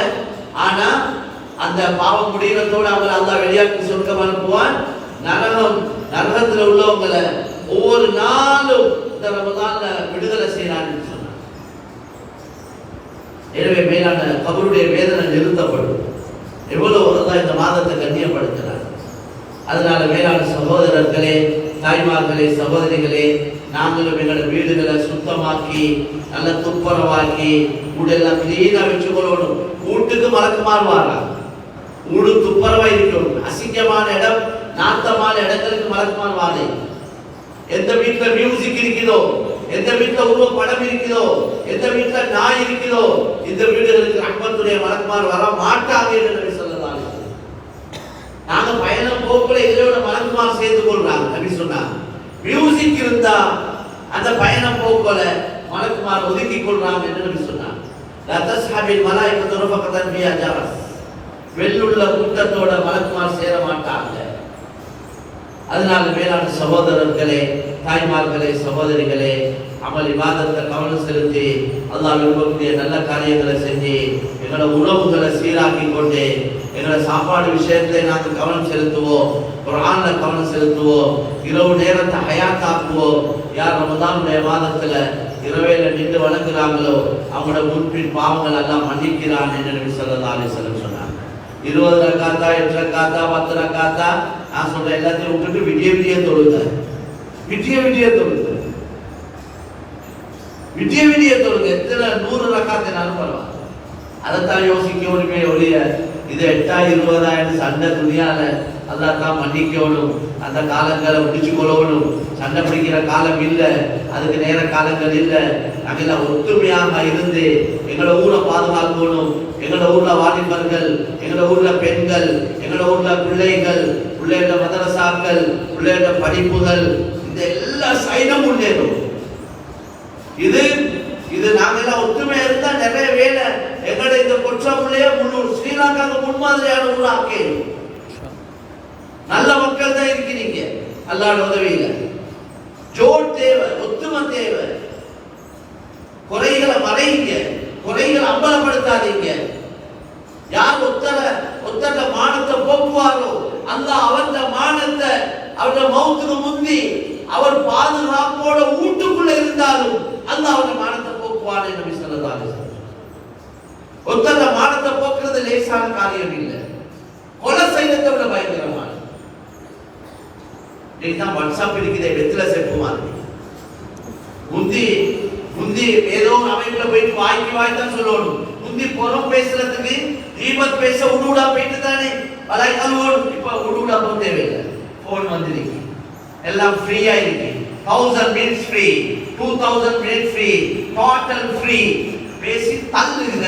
ஆனா அந்த பாவம் முடிகிறதோடு அவங்க அல்லாஹ் வெளியாக்கி சொர்க்கம் அனுப்புவான். நரகத்துல உள்ளவங்களை ஒவ்வொரு நாளும் இந்த ரமதான்ல விடுதலை செய்யறான்னு சொன்னார். எனவே மேலான கபருடைய வேதனை நிறுத்தப்படும். எவ்வளவு அல்லாஹ் இந்த மாதத்தை கண்ணியப்படுத்துறார். அதனால மேலான சகோதரர்களே, தாய்மார்களே, சகோதரிகளே, நாங்களும் எங்களோட வீடுகளை சுத்தமாக்கி நல்ல துப்புரவாக்கி வீடெல்லாம் கிளீனா வச்சுக்கொள்ளணும். வீட்டுக்கு மலக்குமார் வாராங்க, வீடு துப்புரவா இருக்கணும். அசிங்கமான இடம், நாத்தமான இடங்களுக்கு மலக்குமார் வாரை. எந்த வீட்டுல மியூசிக் இருக்குதோ, எந்த வீட்டுல உருவ படம் இருக்குதோ, எந்த வீட்டுல நாய் இருக்குதோ, இந்த வீடுகளுக்கு ரஹ்மத்துடைய மலக்குமார் வர மாட்டாங்க என்று நபி ஸல்லல்லாஹு அலைஹி வஸல்லம். நாங்க பயணம் போக்குள்ள இதோட மலக்குமார் சேர்ந்து கொள்றாங்க. நபி சொன்னாங்க, மியூசிக் இருந்தா அந்த பயணம் போக்குள்ள மலக்குமார் ஒதுக்கி கொள்றாங்க என்று நபி சொன்னாங்க. லா தஸ்ஹபில் மலாயிகத்து ரஃபகதன் பியா ஜரஸ், வெள்ளுள்ள கூட்டத்தோட மலக்குமார் சேர மாட்டாங்க. அதனால மேலான சகோதரர்களே, தாய்மார்களே, சகோதரிகளே, அமல் இபாதத்தை கவனம் செலுத்தி அல்லாஹ் விரும்பக்கூடிய நல்ல காரியங்களை செஞ்சு எங்களோட உணவுகளை சீராக்கி கொண்டு எங்களோட சாப்பாடு விஷயத்துல நாங்கள் கவனம் செலுத்துவோம், குர்ஆன்ல கவனம் செலுத்துவோம், இரவு நேரத்தை ஹயாத்தாக்குவோம். யார் ரமதானுடைய மாதத்துல இரவேல நின்று வணங்குறாங்களோ அவங்களோட முன்பின் பாவங்கள் எல்லாம் மன்னிக்கிறான் என்று நபி ஸல்லல்லாஹு அலைஹி வஸல்லம் சொன்னாங்க. 20 ரக்காத்தா, 8 ரக்காத்தா, 10 ரக்காத்தா, நான் சொல்ற எல்லாத்தையும் விட்டுட்டு விடிய தொழுங்க, விடிய தொழுங்க, விடிய தொழுங்க. எத்தனை 100 ரக்காத்தினாலும் பரவாயில்ல. அதைத்தான் யோசிக்க ஒருமே ஒழிய இது 8,000 20,000 சண்டை துணியால அல்லாஹ் தான் மன்னிக்கணும். அந்த காலங்களை முடிச்சு கொள்ளணும். சண்டை பிடிக்கிற காலம் இல்லை, அதுக்கு நேர காலங்கள் இல்லை. நாங்கள் ஒத்துமையாக இருந்து எங்களோட ஊரை பாதுகாக்கணும். எங்களோட ஊர்ல வாலிபர்கள், எங்களோட ஊர்ல பெண்கள், எங்களோட ஊர்ல பிள்ளைகள், பிள்ளைகள மதரசாக்கள், பிள்ளைகள படிப்புகள், இந்த எல்லா சைடும் முன்னேறும். இது நாங்கெல்லாம் ஒத்துமையா இருந்தா நிறைய வேலை. எங்களோட இந்த கொற்றமுள்ளையே முன்னூறு ஸ்ரீலங்காவுக்கு முன்மாதிரியான ஊராக்கே. நல்ல மக்கள் தான் இருக்கிறீங்க, அல்லாஹ்வுடைய உதவியில. ஜோட் தேவை, ஒத்துமை தேவை. குறைகளை மறைங்க, குறைகளை அம்பலப்படுத்தாதீங்க. யார் ஒத்தர மானத்தை போக்குவாரோ அல்லாஹ் அவருடைய மானத்தை அவருடைய மௌத்துக்கு முந்தி அவர் பாதுகாப்போட வீட்டுக்குள்ள இருந்தாலும் அல்லாஹ் அவருடைய மானத்தை போக்குவார் என்று நபி ஸல்லல்லாஹு அலைஹி வஸல்லம். ஒத்தர மானத்தை போக்குறது லேசான காரியம் இல்லை, கொலை செய்யறதை விட பயங்கரமான. இதுதான் வாட்ஸ்அப் இருக்குது, வெத்தில செப்பு மாதிரி. முந்தி ஏதோ அமைப்புல போயிட்டு வாய் தான் சொல்லணும். முந்தி புறம் பேசுறதுக்கு தீபத் பேச உடுடா போயிட்டு தானே பலாய் கல்வோடும். இப்ப உடுடா போக தேவையில்லை, போன் வந்துருக்கு, எல்லாம் ஃப்ரீயா இருக்கு. 1000 minutes free, 2000 minutes free, total free. பேசி தள்ளுங்க,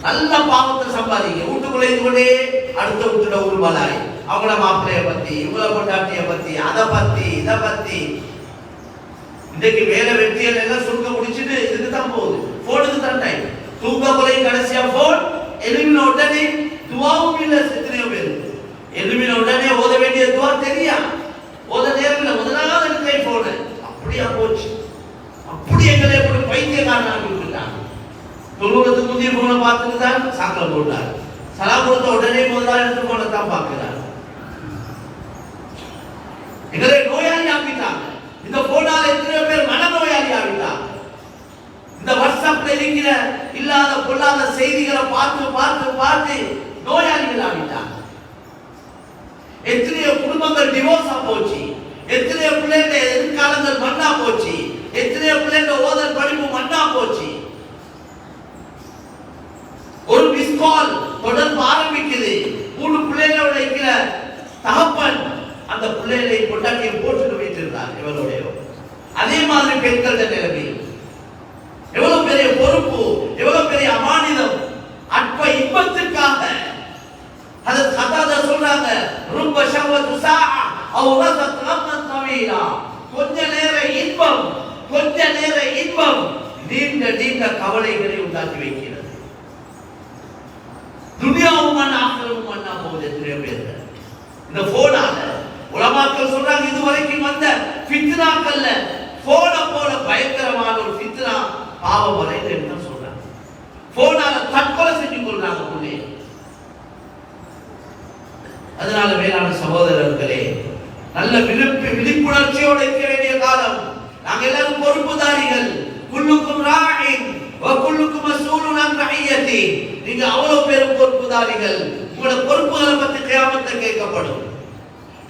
நல்ல பாவத்தை சம்பாதிங்க. வீட்டுக்குள்ள இது கொண்டே அடுத்த வீட்டுல ஒரு பலாய், அவங்கள மாப்பிள்ளைய பத்தி, இவங்கள கொண்டாட்டிய பத்தி, அதை பத்தி, இதை பத்தி. இன்னைக்கு வேலை வெற்றிகள் எல்லாம் சுருக்க முடிச்சுட்டு இதுக்கு தான் போகுது, போனுக்கு தான் டைம். தூங்க போல கடைசியா போன், எழுமின உடனே துவாவும் இல்லை. எத்தனையோ பேர் எழுமின உடனே ஓத வேண்டிய துவா பார்க்கிறார், சாக்கல போட்டார். சலாம் கொடுத்த உடனே முதலாளி எடுத்து போனதான் பார்க்கிறார். எங்களை நோயாளி ஆக்கிட்டாங்க. இந்த போனால எத்தனையோ பேர் மனநோயாளி ஆகிட்டாங்க. இந்த வாட்ஸ்அப்ல இருக்கிற இல்லாத பொல்லாத செய்திகளை பார்த்து பார்த்து பார்த்து நோயாளிகள் ஆகிட்டாங்க. எத்தனையோ குடும்பங்கள் டிவோர்ஸா போச்சு, எத்தனையோ பிள்ளைங்க எதிர்காலங்கள் மண்ணா போச்சு, எத்தனையோ பிள்ளைங்க ஓதல் படிப்பு மண்ணா போச்சு. ஒரு மிஸ் கால் தொடர்பு ஆரம்பிக்குது. 3 பிள்ளைகளோட இருக்கிற தகப்பன் அந்த பிள்ளைகளை கொண்டாட்டியை போட்டு வைத்திருந்தார். இவருடைய அதே மாதிரி பெண்கள நிலைமை எவ்வளவு பெரிய பொறுப்பு, எவ்வளவு பெரிய அமானிதம். அற்ப இன்பத்துக்காக அது கதாத சொல்றாங்க, ரொம்ப ஷவத்து சாஅ அவ் ரஸத் ரம்மன் தவீலா. கொஞ்ச நேர இன்பம், கொஞ்ச நேர இன்பம் நீண்ட நீண்ட கவலைகளை உண்டாக்கி வைக்கிறது. துனியாவும் மண்ணா ஆகிரமும் மண்ணா போகுது. எத்தனையோ பேர் இந்த போனால உலமாக்கள் சொல்றாங்க, இதுவரைக்கும் வந்த ஃபித்னாக்கள்ல போன போல பயங்கரமான ஒரு ஃபித்னா பாவம் வரைன்னு சொல்றாங்க. போனால தற்கொலை செஞ்சு கொள்றாங்க புள்ளே. அதனால மேலான சகோதரர்களே, நல்ல விழிப்புணர்ச்சியோடு இருக்க வேண்டிய காலம். நாங்க எல்லாரும் பொறுப்புதாரிகள். குல்லுக்கும் ராஇன் வ குல்லுக்கும் மஸ்ஊலுன் அன் ரஇயத்தி. நீங்க அவ்வளவு பேரும் பொறுப்புதாரிகள். உங்களோட பொறுப்புகளை பத்தி கியாமத்துல கேட்கப்படும்.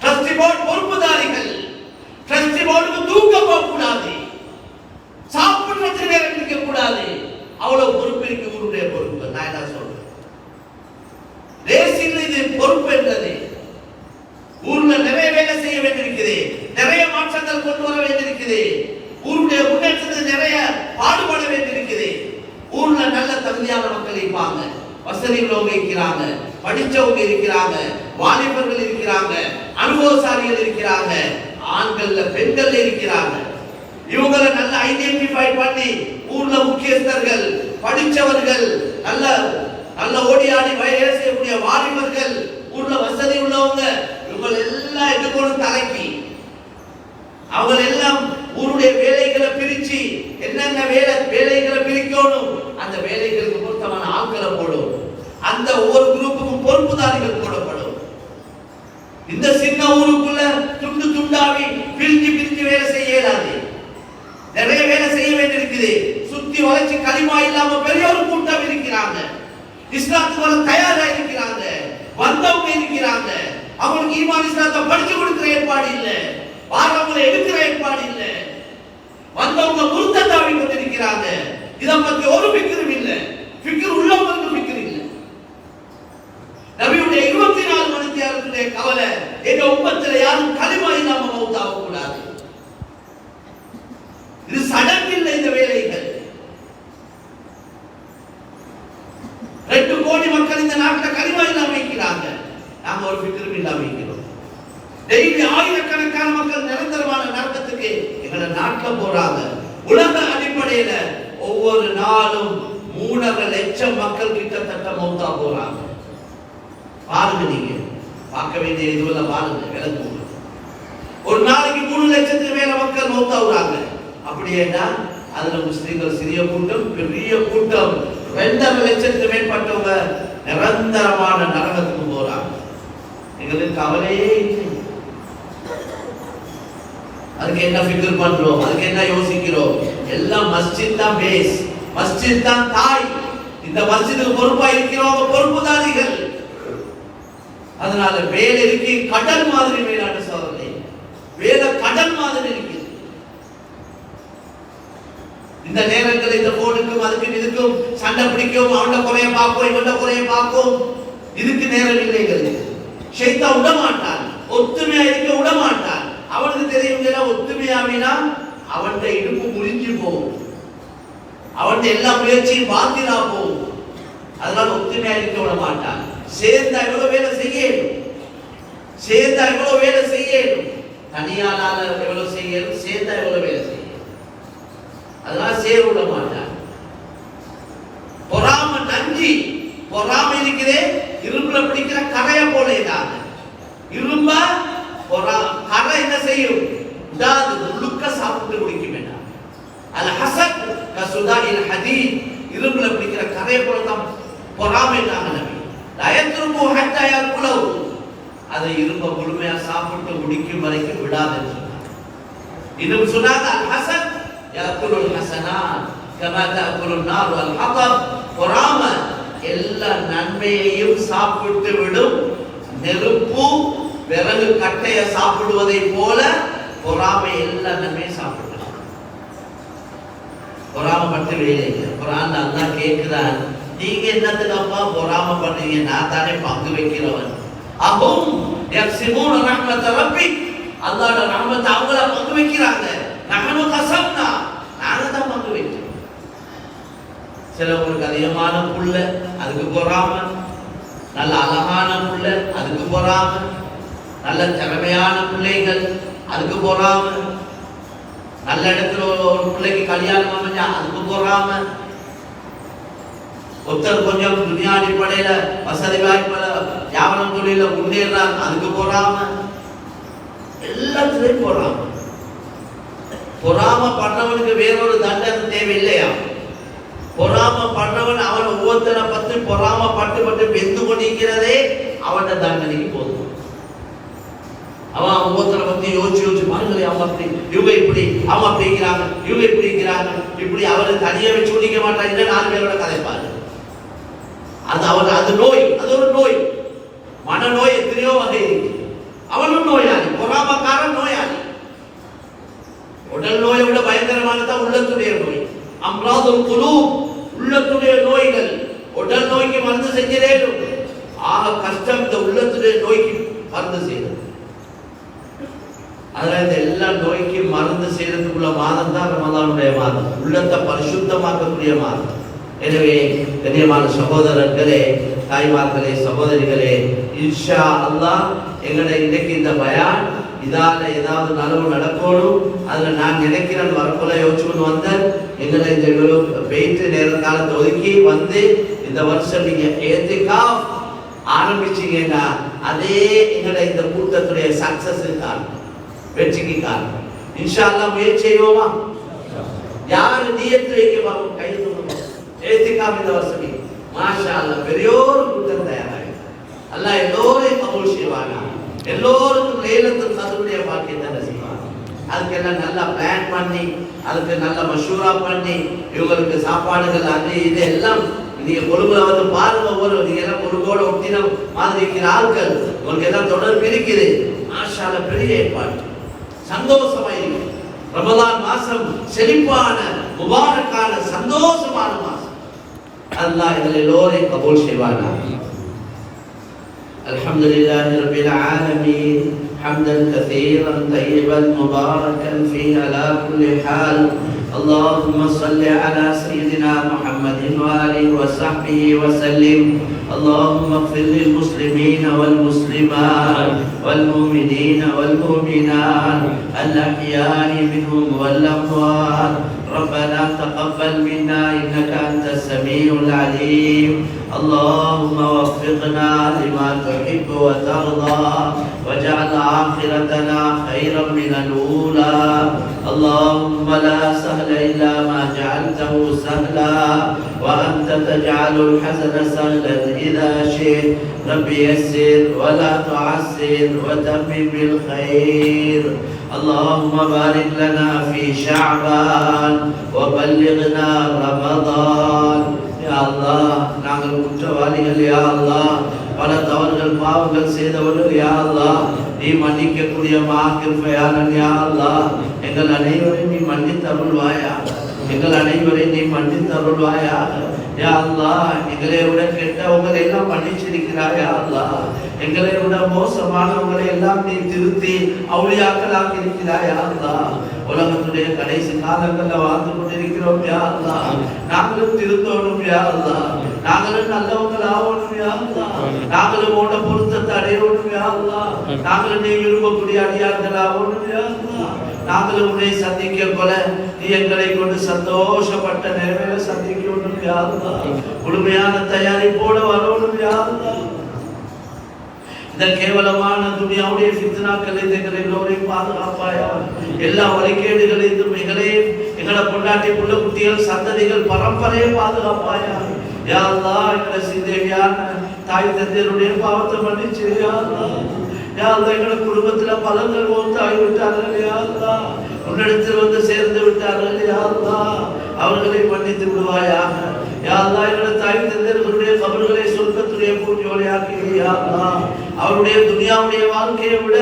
Trustee board பொறுப்புதாரிகள். ட்ரஸ்டி போர்டுக்கு தூங்க போக கூடாது, சாப்பிடுறதுக்கு நேரம் இருக்க கூடாது. அவ்வளவு பொறுப்பு இருக்கு ஊருடைய பொறுப்பு. நான் என்ன சொல்றேன், தேசிய இது பொறுப்பு என்றது. ஊர்ல நிறைய வேலை செய்ய வேண்டியிருக்குது, நிறைய மாற்றங்கள் கொண்டு வர வேண்டியிருக்குது, ஊருடைய முன்னேற்றத்துக்கு நிறைய பாடுபட வேண்டியிருக்குது. ஊர்ல நல்ல தகுதியான மக்கள் இருப்பாங்க, வசதி உள்ளவங்க இருக்கிறாங்க, படிச்சவங்க இருக்கிறாங்க, வாலிபர்கள் இருக்கிறாங்க, அனுபவசாலிகள் இருக்கிறாங்க, ஆண்கள்ல பெண்கள் இருக்கிறாங்க. இவங்களை நல்ல ஐடென்டிஃபை பண்ணி ஊர்ல முக்கியஸ்தர்கள், படிச்சவர்கள், நல்ல நல்ல ஓடியாடி வேலை செய்யக்கூடிய வாலிபர்கள், ஊர்ல வசதி உள்ளவங்க, இவங்க எல்லாம் எடுக்கணும் தலைக்கு. அவங்க எல்லாம் ஊருடைய வேலைகளை பிரிச்சு என்னென்ன வேலைகளை பிரிக்கணும், அந்த வேலைகளுக்கு பொருத்தமான ஆட்களை போடும். அந்த ஒவ்வொரு குரூப்புக்கும் பொறுப்புதாரிகள் போடப்படும். இந்த சின்ன ஊருக்குள்ள துண்டு துண்டாவி பிரிஞ்சு பிரிஞ்சு வேலை செய்ய இயலாது. நிறைய வேலை செய்ய வேண்டியிருக்குது. சுத்தி வளைச்சு களிமா இல்லாம பெரிய ஒரு கூட்டம் இருக்கிறாங்க. இஸ்லாத்துக்கு வர தயாரா இருக்கிறாங்க, வந்தவங்க இருக்கிறாங்க. அவங்களுக்கு ஈமான் இஸ்லாத்தை படிச்சு கொடுக்கிற ஏற்பாடு இல்லை, வாரவங்களை எடுக்கிற ஏற்பாடு இல்லை. வந்தவங்க முர்த்ததாவி கொண்டிருக்கிறாங்க. இதை பத்தி ஒரு ஃபிக்ரும் இல்லை. ஃபிக்ர் உள்ளவங்களுக்கு ஃபிக்ர் இல்லை. நபியுடைய 24 மணி நேரத்துடைய கவலை, எங்க உம்மத்துல யாரும் களிமா இல்லாம மௌத்தாக கூடாது. இது சடங்கு இல்லை. இந்த வேலைகள் 2 கோடி மக்கள் இந்த நாட்டில் களிமா இல்லாம இருக்கிறாங்க. நாங்க ஒரு ஃபிக்ரும் இல்லாம இருக்கிறோம். டெய்லி ஆயிரக்கணக்கான மக்கள் நிரந்தரமான நரகத்துக்கு எங்களோட நாட்டில் போறாங்க. உலக அடிப்படையில ஒவ்வொரு நாளும் 3.5 லட்சம் மக்கள் கிட்டத்தட்ட மௌத்தா போறாங்க. பாருங்க, நீங்க பார்க்க வேண்டிய இதுவெல்லாம் பாருங்க, விளங்குங்க. ஒரு நாளைக்கு 3 லட்சத்துக்கு மேல மக்கள் மௌத்தாவுறாங்க. அப்படியேனா அதுல முஸ்லிம்கள் சிறிய கூட்டம், பெரிய கூட்டம். 2.5 லட்சத்துக்கு மேற்பட்டவங்க நிரந்தரமான நரகத்துக்கு போறாங்க. எங்களுக்கு கவலையே இல்லை. அதுக்கு என்ன ஃபிக்ர் பண்றோம், அதுக்கு என்ன யோசிக்கிறோம்? எல்லாம் மஸ்ஜித் தான் பேஸ், மஸ்ஜித் தான் தாய். இந்த மஸ்ஜிதுக்கு பொறுப்பா இருக்கிறவங்க பொறுப்புதாரிகள். அதனால வேலை இருக்கு கடல் மாதிரி. மேலான சோதனை வேலை கடல் மாதிரி இருக்கு. இந்த நேரங்கள் இந்த போனுக்கும் அதுக்கும் இதுக்கும் சண்டை பிடிக்கும், அவன குறைய பார்ப்போம், இவன குறைய பார்ப்போம். இதுக்கு நேரம் இல்லைகள். ஷைத்தான் விட மாட்டான், ஒத்துமையா இருக்க விட மாட்டான். அவனுக்கு தெரியும் ஒத்துமையாவினா அவன் இடுப்பு முறிஞ்சு போகும், அவன் எல்லா முயற்சியும் பாத்திரா போகும். அதனால ஒத்துமையா இருக்க விட மாட்டான். சேர்ந்தா எவ்வளவு வேலை செய்யணும், சேர்ந்தா எவ்வளவு வேலை செய்யணும், தனியாளால எவ்வளவு செய்யணும், சேர்ந்தா எவ்வளவு வேலை செய்யணும். அதனால சேர விட மாட்டான். பொறாம நஞ்சி, பொறாம இருக்கிறே இரும்புல பிடிக்கிற கரைய போல இதாங்க. இரும்ப கரை என்ன செய்யும், உள்ளுக்க சாப்பிட்டு குடிக்க வேண்டாம். அல் ஹசத் கசுதாஇல் ஹதீத், இரும்புல பிடிக்கிற கரைய போல தான் பொறாமை நபி லயத்ருபு ஹத்தா யாக்குலு, அதை இரும்ப முழுமையா சாப்பிட்டு முடிக்கும் வரைக்கும் விடாதுன்னு சொன்னார். இன்னும் சொன்னாங்க அல் ஹசன் யாக்குலுல் ஹசனாத் கமா தஅக்குலுன் நார் வல் ஹதப், பொறாமை எல்லா நன்மையையும் சாப்பிட்டு விடும், நெருப்பு விறகு கட்டைய சாப்பிடுவதை போல பொறாமை எல்லா நன்மையும் சாப்பிடும். பொறாமை பற்றி வேலை இல்லை. குர்ஆன்ல அல்லாஹ் கேட்கிறான், நீங்க என்னத்துக்கு அப்பா பொறாமை பண்றீங்க? நான் தானே பங்கு வைக்கிறவன். அஹும் யக்ஸிமூன ரஹ்மத ரப்பி, அல்லாஹ்வோட ரஹ்மத்தை அவங்கள பங்கு வைக்கிறாங்க. நஹனு கஸம்னா, நாங்க தான் பங்கு வைக்கிறோம். சிலவங்களுக்கு அதிகமான புள்ள, அதுக்கு பொறாமை. நல்ல அழகான புள்ள, அதுக்கு பொறாமை. நல்ல திறமையான பிள்ளைகள், அதுக்கு பொறாமை. நல்ல இடத்துல ஒரு பிள்ளைக்கு கல்யாணம் அமைஞ்சா அதுக்கு பொறாமை. ஒருத்தர் கொஞ்சம் துனியா அடிப்படையில வசதி வாய்ப்புல வியாபாரம் தொழில முன்னேறாங்க, அதுக்கு பொறாமை. எல்லாத்துலயும் பொறாமை. பொறாமை பண்ணவனுக்கு வேறொரு தண்டனை தேவையில்லையா? பொறாமை பண்ணவன் அவன் ஒவ்வொருத்தரை பற்றி பொறாமை பட்டு வெந்து கொண்டிருக்கிறதே அவன் தண்டனைக்கு போதும். அவன் ஒவ்வொருத்தரை பத்தி யோசிச்சு பாருங்களே, அவன் அப்படி, இவங்க இப்படி, அவன் அப்படி இருக்கிறாங்க, இவங்க இப்படி இருக்கிறாங்க, இப்படி அவரை தனியா வச்சு ஒழிக்க மாட்டாங்க. 4 பேரோட கதைப்பாரு. அது அவன், அது நோய், அது ஒரு நோய். மனநோய் எத்தனையோ வகை இருக்கு. அவனும் நோயாளி, பொறாமக்காரன் நோயாளி. உடல் நோயை விட பயங்கரமானதான் உள்ளத்துடைய நோய். அம்ராதுல் குலூப், உள்ளத்துடைய நோய்கள். உடல் நோய்க்கு மருந்து செஞ்சதேனும் ஆக கஷ்டம் இந்த உள்ளத்துடைய நோய்க்கு மருந்து செய்யறது. அதனால இந்த எல்லா நோய்க்கும் மருந்து செய்யறதுக்குள்ள மாதம் தான் ரமலானுடைய மாதம், உள்ளத்தை பரிசுத்தமாக்கக்கூடிய மாதம். எனவே கண்ணியமான சகோதரர்களே, தாய்மார்களே, சகோதரிகளே, இன்ஷா அல்லாஹ் எங்களை இன்னைக்கு இந்த பயான் இதால ஏதாவது நலவு நடக்கணும். அதுல நான் நினைக்கிறேன் வரக்குள்ள யோசிச்சுன்னு வந்தேன். எங்களை இந்த வெயிட்டு நேர காலத்தை ஒதுக்கி வந்து இந்த வருஷம் நீங்க ஏத்திகாஃப் ஆரம்பிச்சீங்கன்னா அதே எங்களை இந்த கூட்டத்துடைய சக்சஸ் காரணம், வெற்றிக்கு காரணம். இன்ஷா அல்லாஹ் முயற்சி செய்வோமா? யாரு நியத்து வைக்க கை தூக்கணும். ஏத்திகாஃப் இந்த வருஷம் மாஷா அல்லாஹ் பெரியோர் கூட்டம் தயாராக அல்லாஹ் எல்லோரையும் கபூல் செய்வாங்க. எல்லோருக்கும் லைலத்துல் கத்ருடைய பாக்கியத்தை நசீபாக. அதுக்கெல்லாம் நல்லா பிளான் பண்ணி, அதுக்கு நல்ல மஷூரா பண்ணி, இவங்களுக்கு சாப்பாடுகள் அது இது எல்லாம் நீங்க கொழும்புல வந்து பாருங்க. நீங்க எல்லாம் கொழும்போட ஒட்டின மாதிரி இருக்கிற ஆட்கள், உங்களுக்கு எல்லாம் தொடர்பு இருக்குது. மாஷா அல்லாஹ் பெரிய ஏற்பாடு, சந்தோஷமா இருக்கு. ரமலான் மாசம் செழிப்பான முபாரக்கான சந்தோஷமான மாசம். அல்லாஹ் எங்களை எல்லோரையும் கபூல் செய்வானா. الحمد لله رب العالمين حمدا كثيرا طيبا مباركا فيه على كل حال. اللهم صل على سيدنا محمد وآله وصحبه وسلم. اللهم اغفر للمسلمين والمسلمات والمؤمنين والمؤمنات الأحياء منهم والأموات. ربنا تقبل منا إنك أنت السميع العليم. اللهم وفقنا لما تحب وترضى واجعل آخرتنا خيرا من الأولى. اللهم لا سهل إلا ما جعلته سهلا وأنت تجعل الحزن سهلا إذا شئت. رب يسر ولا تعسر وتمم بالخير. اللهم بارك لنا في شعبان وبلغنا رمضان. يا الله நாங்கள் குற்றவாளிகள். யா அல்லாஹ் பல தவறுகள் பாவங்கள் செய்தவர்கள். யா அல்லாஹ் நீ மன்னிக்கக்கூடிய மஹ்கிருபையாளன். யா அல்லாஹ் எங்கள் அனைவரையும் நீ மன்னித்து அருள்வாயா. எங்கள் அனைவரையும் நீ மன்னித்து அருள்வாயா. யா அல்லாஹ் எங்களை விட கெட்டவங்களை எல்லாம் மன்னிச்சிருக்கிறாய். யா அல்லாஹ் எங்களை விட மோசமானவங்களை எல்லாம் நீ திருத்தி அவுளியாக்களாக இருக்கிறாய். யா அல்லாஹ் உலகத்துடைய கடைசி காலங்கள்ல வாழ்ந்து கொண்டிருக்கிறோம். யா அல்லாஹ் நாங்களும் திருத்தோணும். யா அல்லாஹ் நாங்களும் நல்லவங்கள் ஆகணும். யா அல்லாஹ் நாங்களும் உன்னை பொருத்தத்தை அடையணும். யா அல்லாஹ் நாங்களும் நீ விரும்பக்கூடிய அடியார்கள் ஆகணும். யா அல்லாஹ் நாங்களும் உன்னை சந்திக்க போல நீ எங்களை கொண்டு சந்தோஷப்பட்ட நேரங்களை சந்திக்கணும். யா அல்லாஹ் முழுமையான தயாரிப்போட வரணும். யா அல்லாஹ் இந்த கேவலமான துனியாவுடைய ஃபித்னாக்களை எங்களை எல்லோரையும் பாதுகாப்பாயா. எல்லா வழிகேடுகளையும் எங்களை எங்களை பொண்டாட்டி புள்ள குட்டிகள் சந்ததிகள் பரம்பரையை பாதுகாப்பாயா. யா அல்லாஹ் எங்களை சிந்தேவியான தாய் தந்தையருடைய பாவத்தை மன்னிச்சு யா அல்லாஹ். யா அல்லாஹ் எங்களை குடும்பத்துல பலங்கள் மௌத்தாகி விட்டார்கள் யா அல்லாஹ். உன்னிடத்தில் வந்து சேர்ந்து விட்டார்கள் யா அல்லாஹ். அவர்களை மன்னித்து விடுவாயாக யா அல்லாஹ். எங்களை தாய் தந்தையர்களுடைய கபர்களை சொர்க்கத்துடைய பூஜையாக்கி யா அல்லாஹ். அவருடைய துனியாவுடைய வாழ்க்கையை விட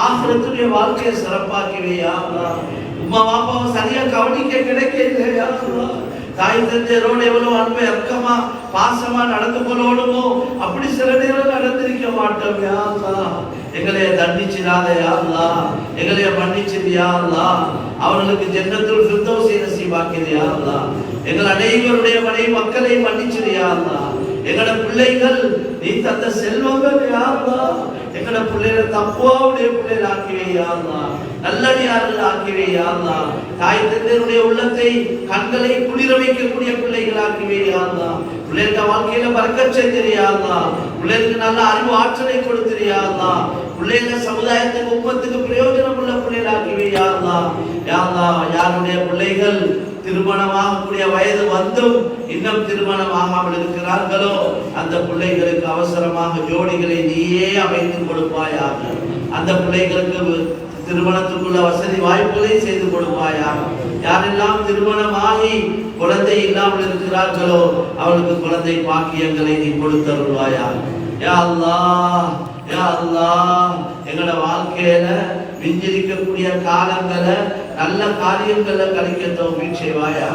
ஆகிரத்துடைய வாழ்க்கையை சிறப்பாக்கி யா அல்லாஹ். உம்மா பாப்பாவை சரியா கவனிக்க கிடைக்கல யா அல்லாஹ். தாய் தந்தையரோடு எவ்வளவு அன்பை அக்கமா பாசமா நடந்து கொள்ளணுமோ அப்படி சில நேரம் நடந்திருக்க மாட்டோம் யா அல்லாஹ். எங்களைய தண்டிச்சிடாத யா அல்லாஹ். எங்களைய மன்னிச்சிரு யா அல்லாஹ். அவர்களுக்கு ஜன்னத்துல் ஃபிர்தௌஸை நசீபாக்கிரு யா அல்லாஹ். எங்கள் அனைவருடைய மனைவி மக்களை மன்னிச்சிரு யா அல்லாஹ். எங்களோட பிள்ளைகள் நீ தந்த செல்வங்கள் யா அல்லாஹ். எங்களோட பிள்ளைகளை தக்குவாவுடைய பிள்ளைகள் ஆக்கிவே யா அல்லாஹ். நல்லடியார்கள் ஆக்கிவே யா அல்லாஹ். தாய் தந்தையருடைய உள்ளத்தை கண்களை குளிர வைக்கக்கூடிய பிள்ளைகள் ஆக்கிவே யா அல்லாஹ். பிள்ளைங்க வாழ்க்கையில பரக்கத் செய்திரு யா அல்லாஹ். பிள்ளைகளுக்கு நல்ல அறிவு ஆற்றலை கொடுத்திரு யா அல்லாஹ். பிள்ளைங்க சமுதாயத்துக்கு உம்மத்துக்கு பிரயோஜனம் உள்ள பிள்ளைகள் ஆக்கிவே யா அல்லாஹ். யா அல்லாஹ். யாருடைய பிள்ளைகள் திருமணமாகக்கூடிய வயது வந்தும் இன்னும் திருமணமாகாமல் இருக்கிறார்களோ அந்த பிள்ளைகளுக்கு அவசரமாக ஜோடிகளை நீயே அமைத்து கொடுப்பாயாக. அந்த பிள்ளைகளுக்கு திருமணத்துக்குள்ள வசதி வாய்ப்புகளை செய்து கொடுப்பாயாக. யாரெல்லாம் திருமணமாகி குழந்தை இல்லாமல் இருக்கிறார்களோ அவளுக்கு குழந்தை பாக்கியங்களை நீ கொடுத்தருள்வாயா. யா அல்லாஹ், யா அல்லாஹ். எங்களோட வாழ்க்கையில விஞ்சிருக்கக்கூடிய காலங்களை நல்ல காரியங்களை கழிக்க தௌஃபீக் செய்வாயா.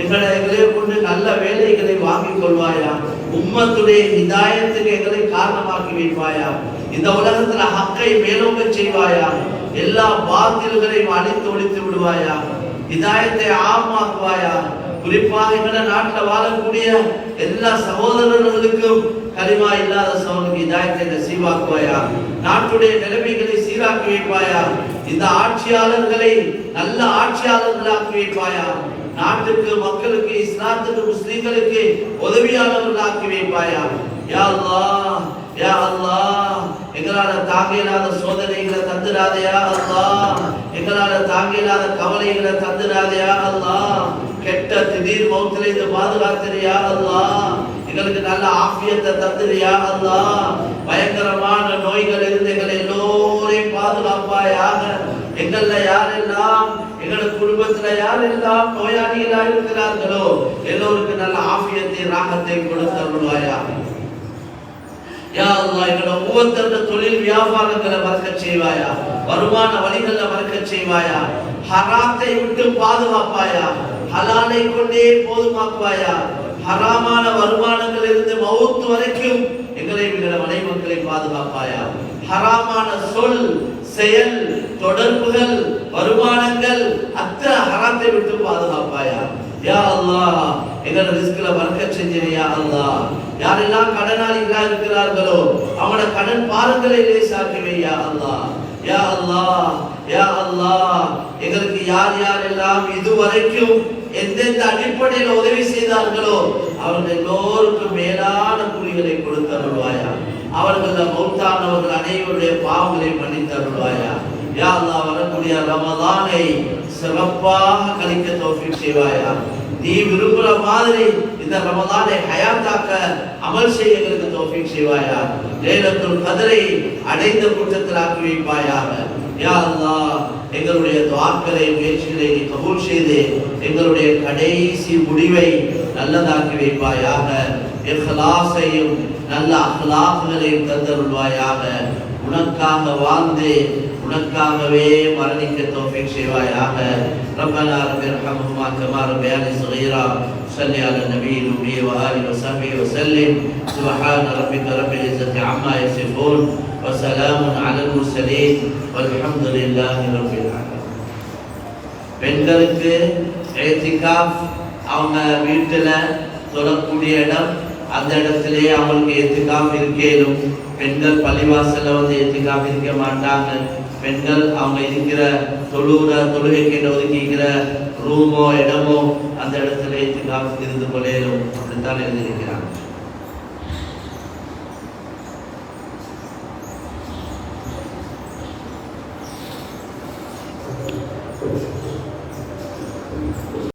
எங்களை கொண்டு நல்ல வேலைகளை வாங்கிக் கொள்வாயா. உம்மத்துடைய ஹிதாயத்துக்கு எங்களை காரணமாக்கி வைப்பாயா. இந்த உலகத்துல ஹக்கை மேலோங்க செய்வாயா. எல்லா பாத்தில்களையும் அழித்து ஒழித்து விடுவாயா. ஹிதாயத்தை ஆமாக்குவாயா. குறிப்பாக எங்கள நாட்டில் வாழக்கூடிய எல்லா சகோதரர்களுக்கும் கலிமா இல்லாத சகோதரர்களுக்கு ஹிதாயத்தை நசீபாக்குவாயா. நாட்டுடைய நிலைமைகளை சீராக்கி வைப்பாயா. இந்த ஆட்சியாளர்களை நல்ல ஆட்சியாளர்களாக்கி வைப்பாயா. நாட்டுக்கு மக்களுக்கு இஸ்லாத்துக்கு முஸ்லிம்களுக்கு உதவியாளர்களாக்கி வைப்பாயா. யா அல்லாஹ், யா அல்லாஹ். எங்களால தாங்க இல்லாத சோதனைகளை தந்துடாதயா அல்லாஹ். எங்களால தாங்க இல்லாத கவலைகளை தந்துடாதயா அல்லாஹ். கெட்ட திடீர் மௌத்திலே இருந்து பாதுகாத்திரியா அல்லாஹ். எங்களுக்கு நல்ல ஆஃபியத்தை தந்துரியா அல்லாஹ். பயங்கரமான நோய்கள் இருந்து எங்களை எல்லோரையும் பாதுகாப்பாயாக. எங்கள்ல யாரெல்லாம் எங்களோட குடும்பத்துல யாரெல்லாம் நோயாளிகளா இருக்கிறார்களோ எல்லோருக்கும் நல்ல ஆஃபியத்தை ராகத்தை கொடுத்தருள்வாயா. யா அல்லாஹ். எங்களோட ஒவ்வொருத்தருடைய தொழில் வியாபாரங்களை வளர்க்க செய்வாயா. வருமான வழிகளை வளர்க்க செய்வாயா. ஹராத்தை விட்டு பாதுகாப்பாயா. ஹலாலை கொண்டே போதுமாக்குவாயா. ஹராமான வருமானங்கள் இருந்து மௌத் வரைக்கும் எங்களை எங்களோட மனை மக்களை பாதுகாப்பாயா. ஹராமான சொல் செயல் தொடர்புகள் வருமானங்கள் அத்தனை ஹராத்தை விட்டு பாதுகாப்பாயா. யா அல்லாஹ். எங்களோட ரிஸ்க்ல பரக்கத் செஞ்சிரு யா அல்லாஹ். யாரெல்லாம் கடனாளிகளா இருக்கிறார்களோ அவங்களோட கடன் பாரங்களை லேசாக்கி யா அல்லாஹ். யா அல்லாஹ், யா அல்லாஹ். எங்களுக்கு யார் யாரெல்லாம் இதுவரைக்கும் எந்தெந்த அடிப்படையில் உதவி செய்தார்களோ அவர்கள் எல்லோருக்கும் மேலான கூலிகளை கொடுத்தருள்வாயா. அவர்கள் மௌத்தானவர்கள் அனைவருடைய பாவங்களை மன்னித்தருள்வாயா. யா அல்லாஹ். வரக்கூடிய ரமலானை சிறப்பாக கழிக்க தௌஃபீக் செய்வாயா. நீ விரும்புற மாதிரி இந்த ரமலானை ஹயாத்தாக்க அமல் செய்ய எங்களுக்கு தௌஃபீக் செய்வாயா. லைலத்துல் கத்ரை அடைந்த கூட்டத்தில் ஆக்கி வைப்பாயாக. யா அல்லாஹ். எங்களுடைய துஆக்களை முயற்சிகளை நீ கபூல் செய்து எங்களுடைய கடைசி முடிவை நல்லதாக்கி வைப்பாயாக. இஹ்லாஸையும் நல்ல அக்லாக்களையும் தந்தருள்வாயாக. உனக்காக வாழ்ந்து உனக்காகவே மரணிக்க தௌஃபீக் செய்வாயாக. ரப்பனா ரப்பிர்ஹம்ஹுமா கமா ரப்பயானி ஸகீரா. ஸல்லி அலா நபியில் உம்மி வ ஆலிஹி வ ஸஹ்பிஹி வ ஸல்லிம். சுப்ஹான ரப்பிக ரப்பில் இஸ்ஸத்தி அம்மா யசிஃபூன் வ ஸலாமுன் அலல் முர்ஸலீன் வல்ஹம்துலில்லாஹி ரப்பில் ஆலமீன். பெண்களுக்கு இத்திகாஃப் அவங்க வீட்டில் தொழக்கூடிய இடம், அந்த இடத்திலே அவங்களுக்கு இத்திகாஃப் இருக்கேனும். பெண்கள் பள்ளிவாசல்ல வந்து இத்திகாஃப் இருக்க மாட்டாங்க. பெண்கள் அவங்க இருக்கிற தொழுகைக்கு ஒதுக்கிக்கிற ரூமோ இடமோ அந்த இடத்துல இத்திகாஃப் இருந்து கொள்ளையிலும் அப்படித்தான் எழுதியிருக்கிறாங்க.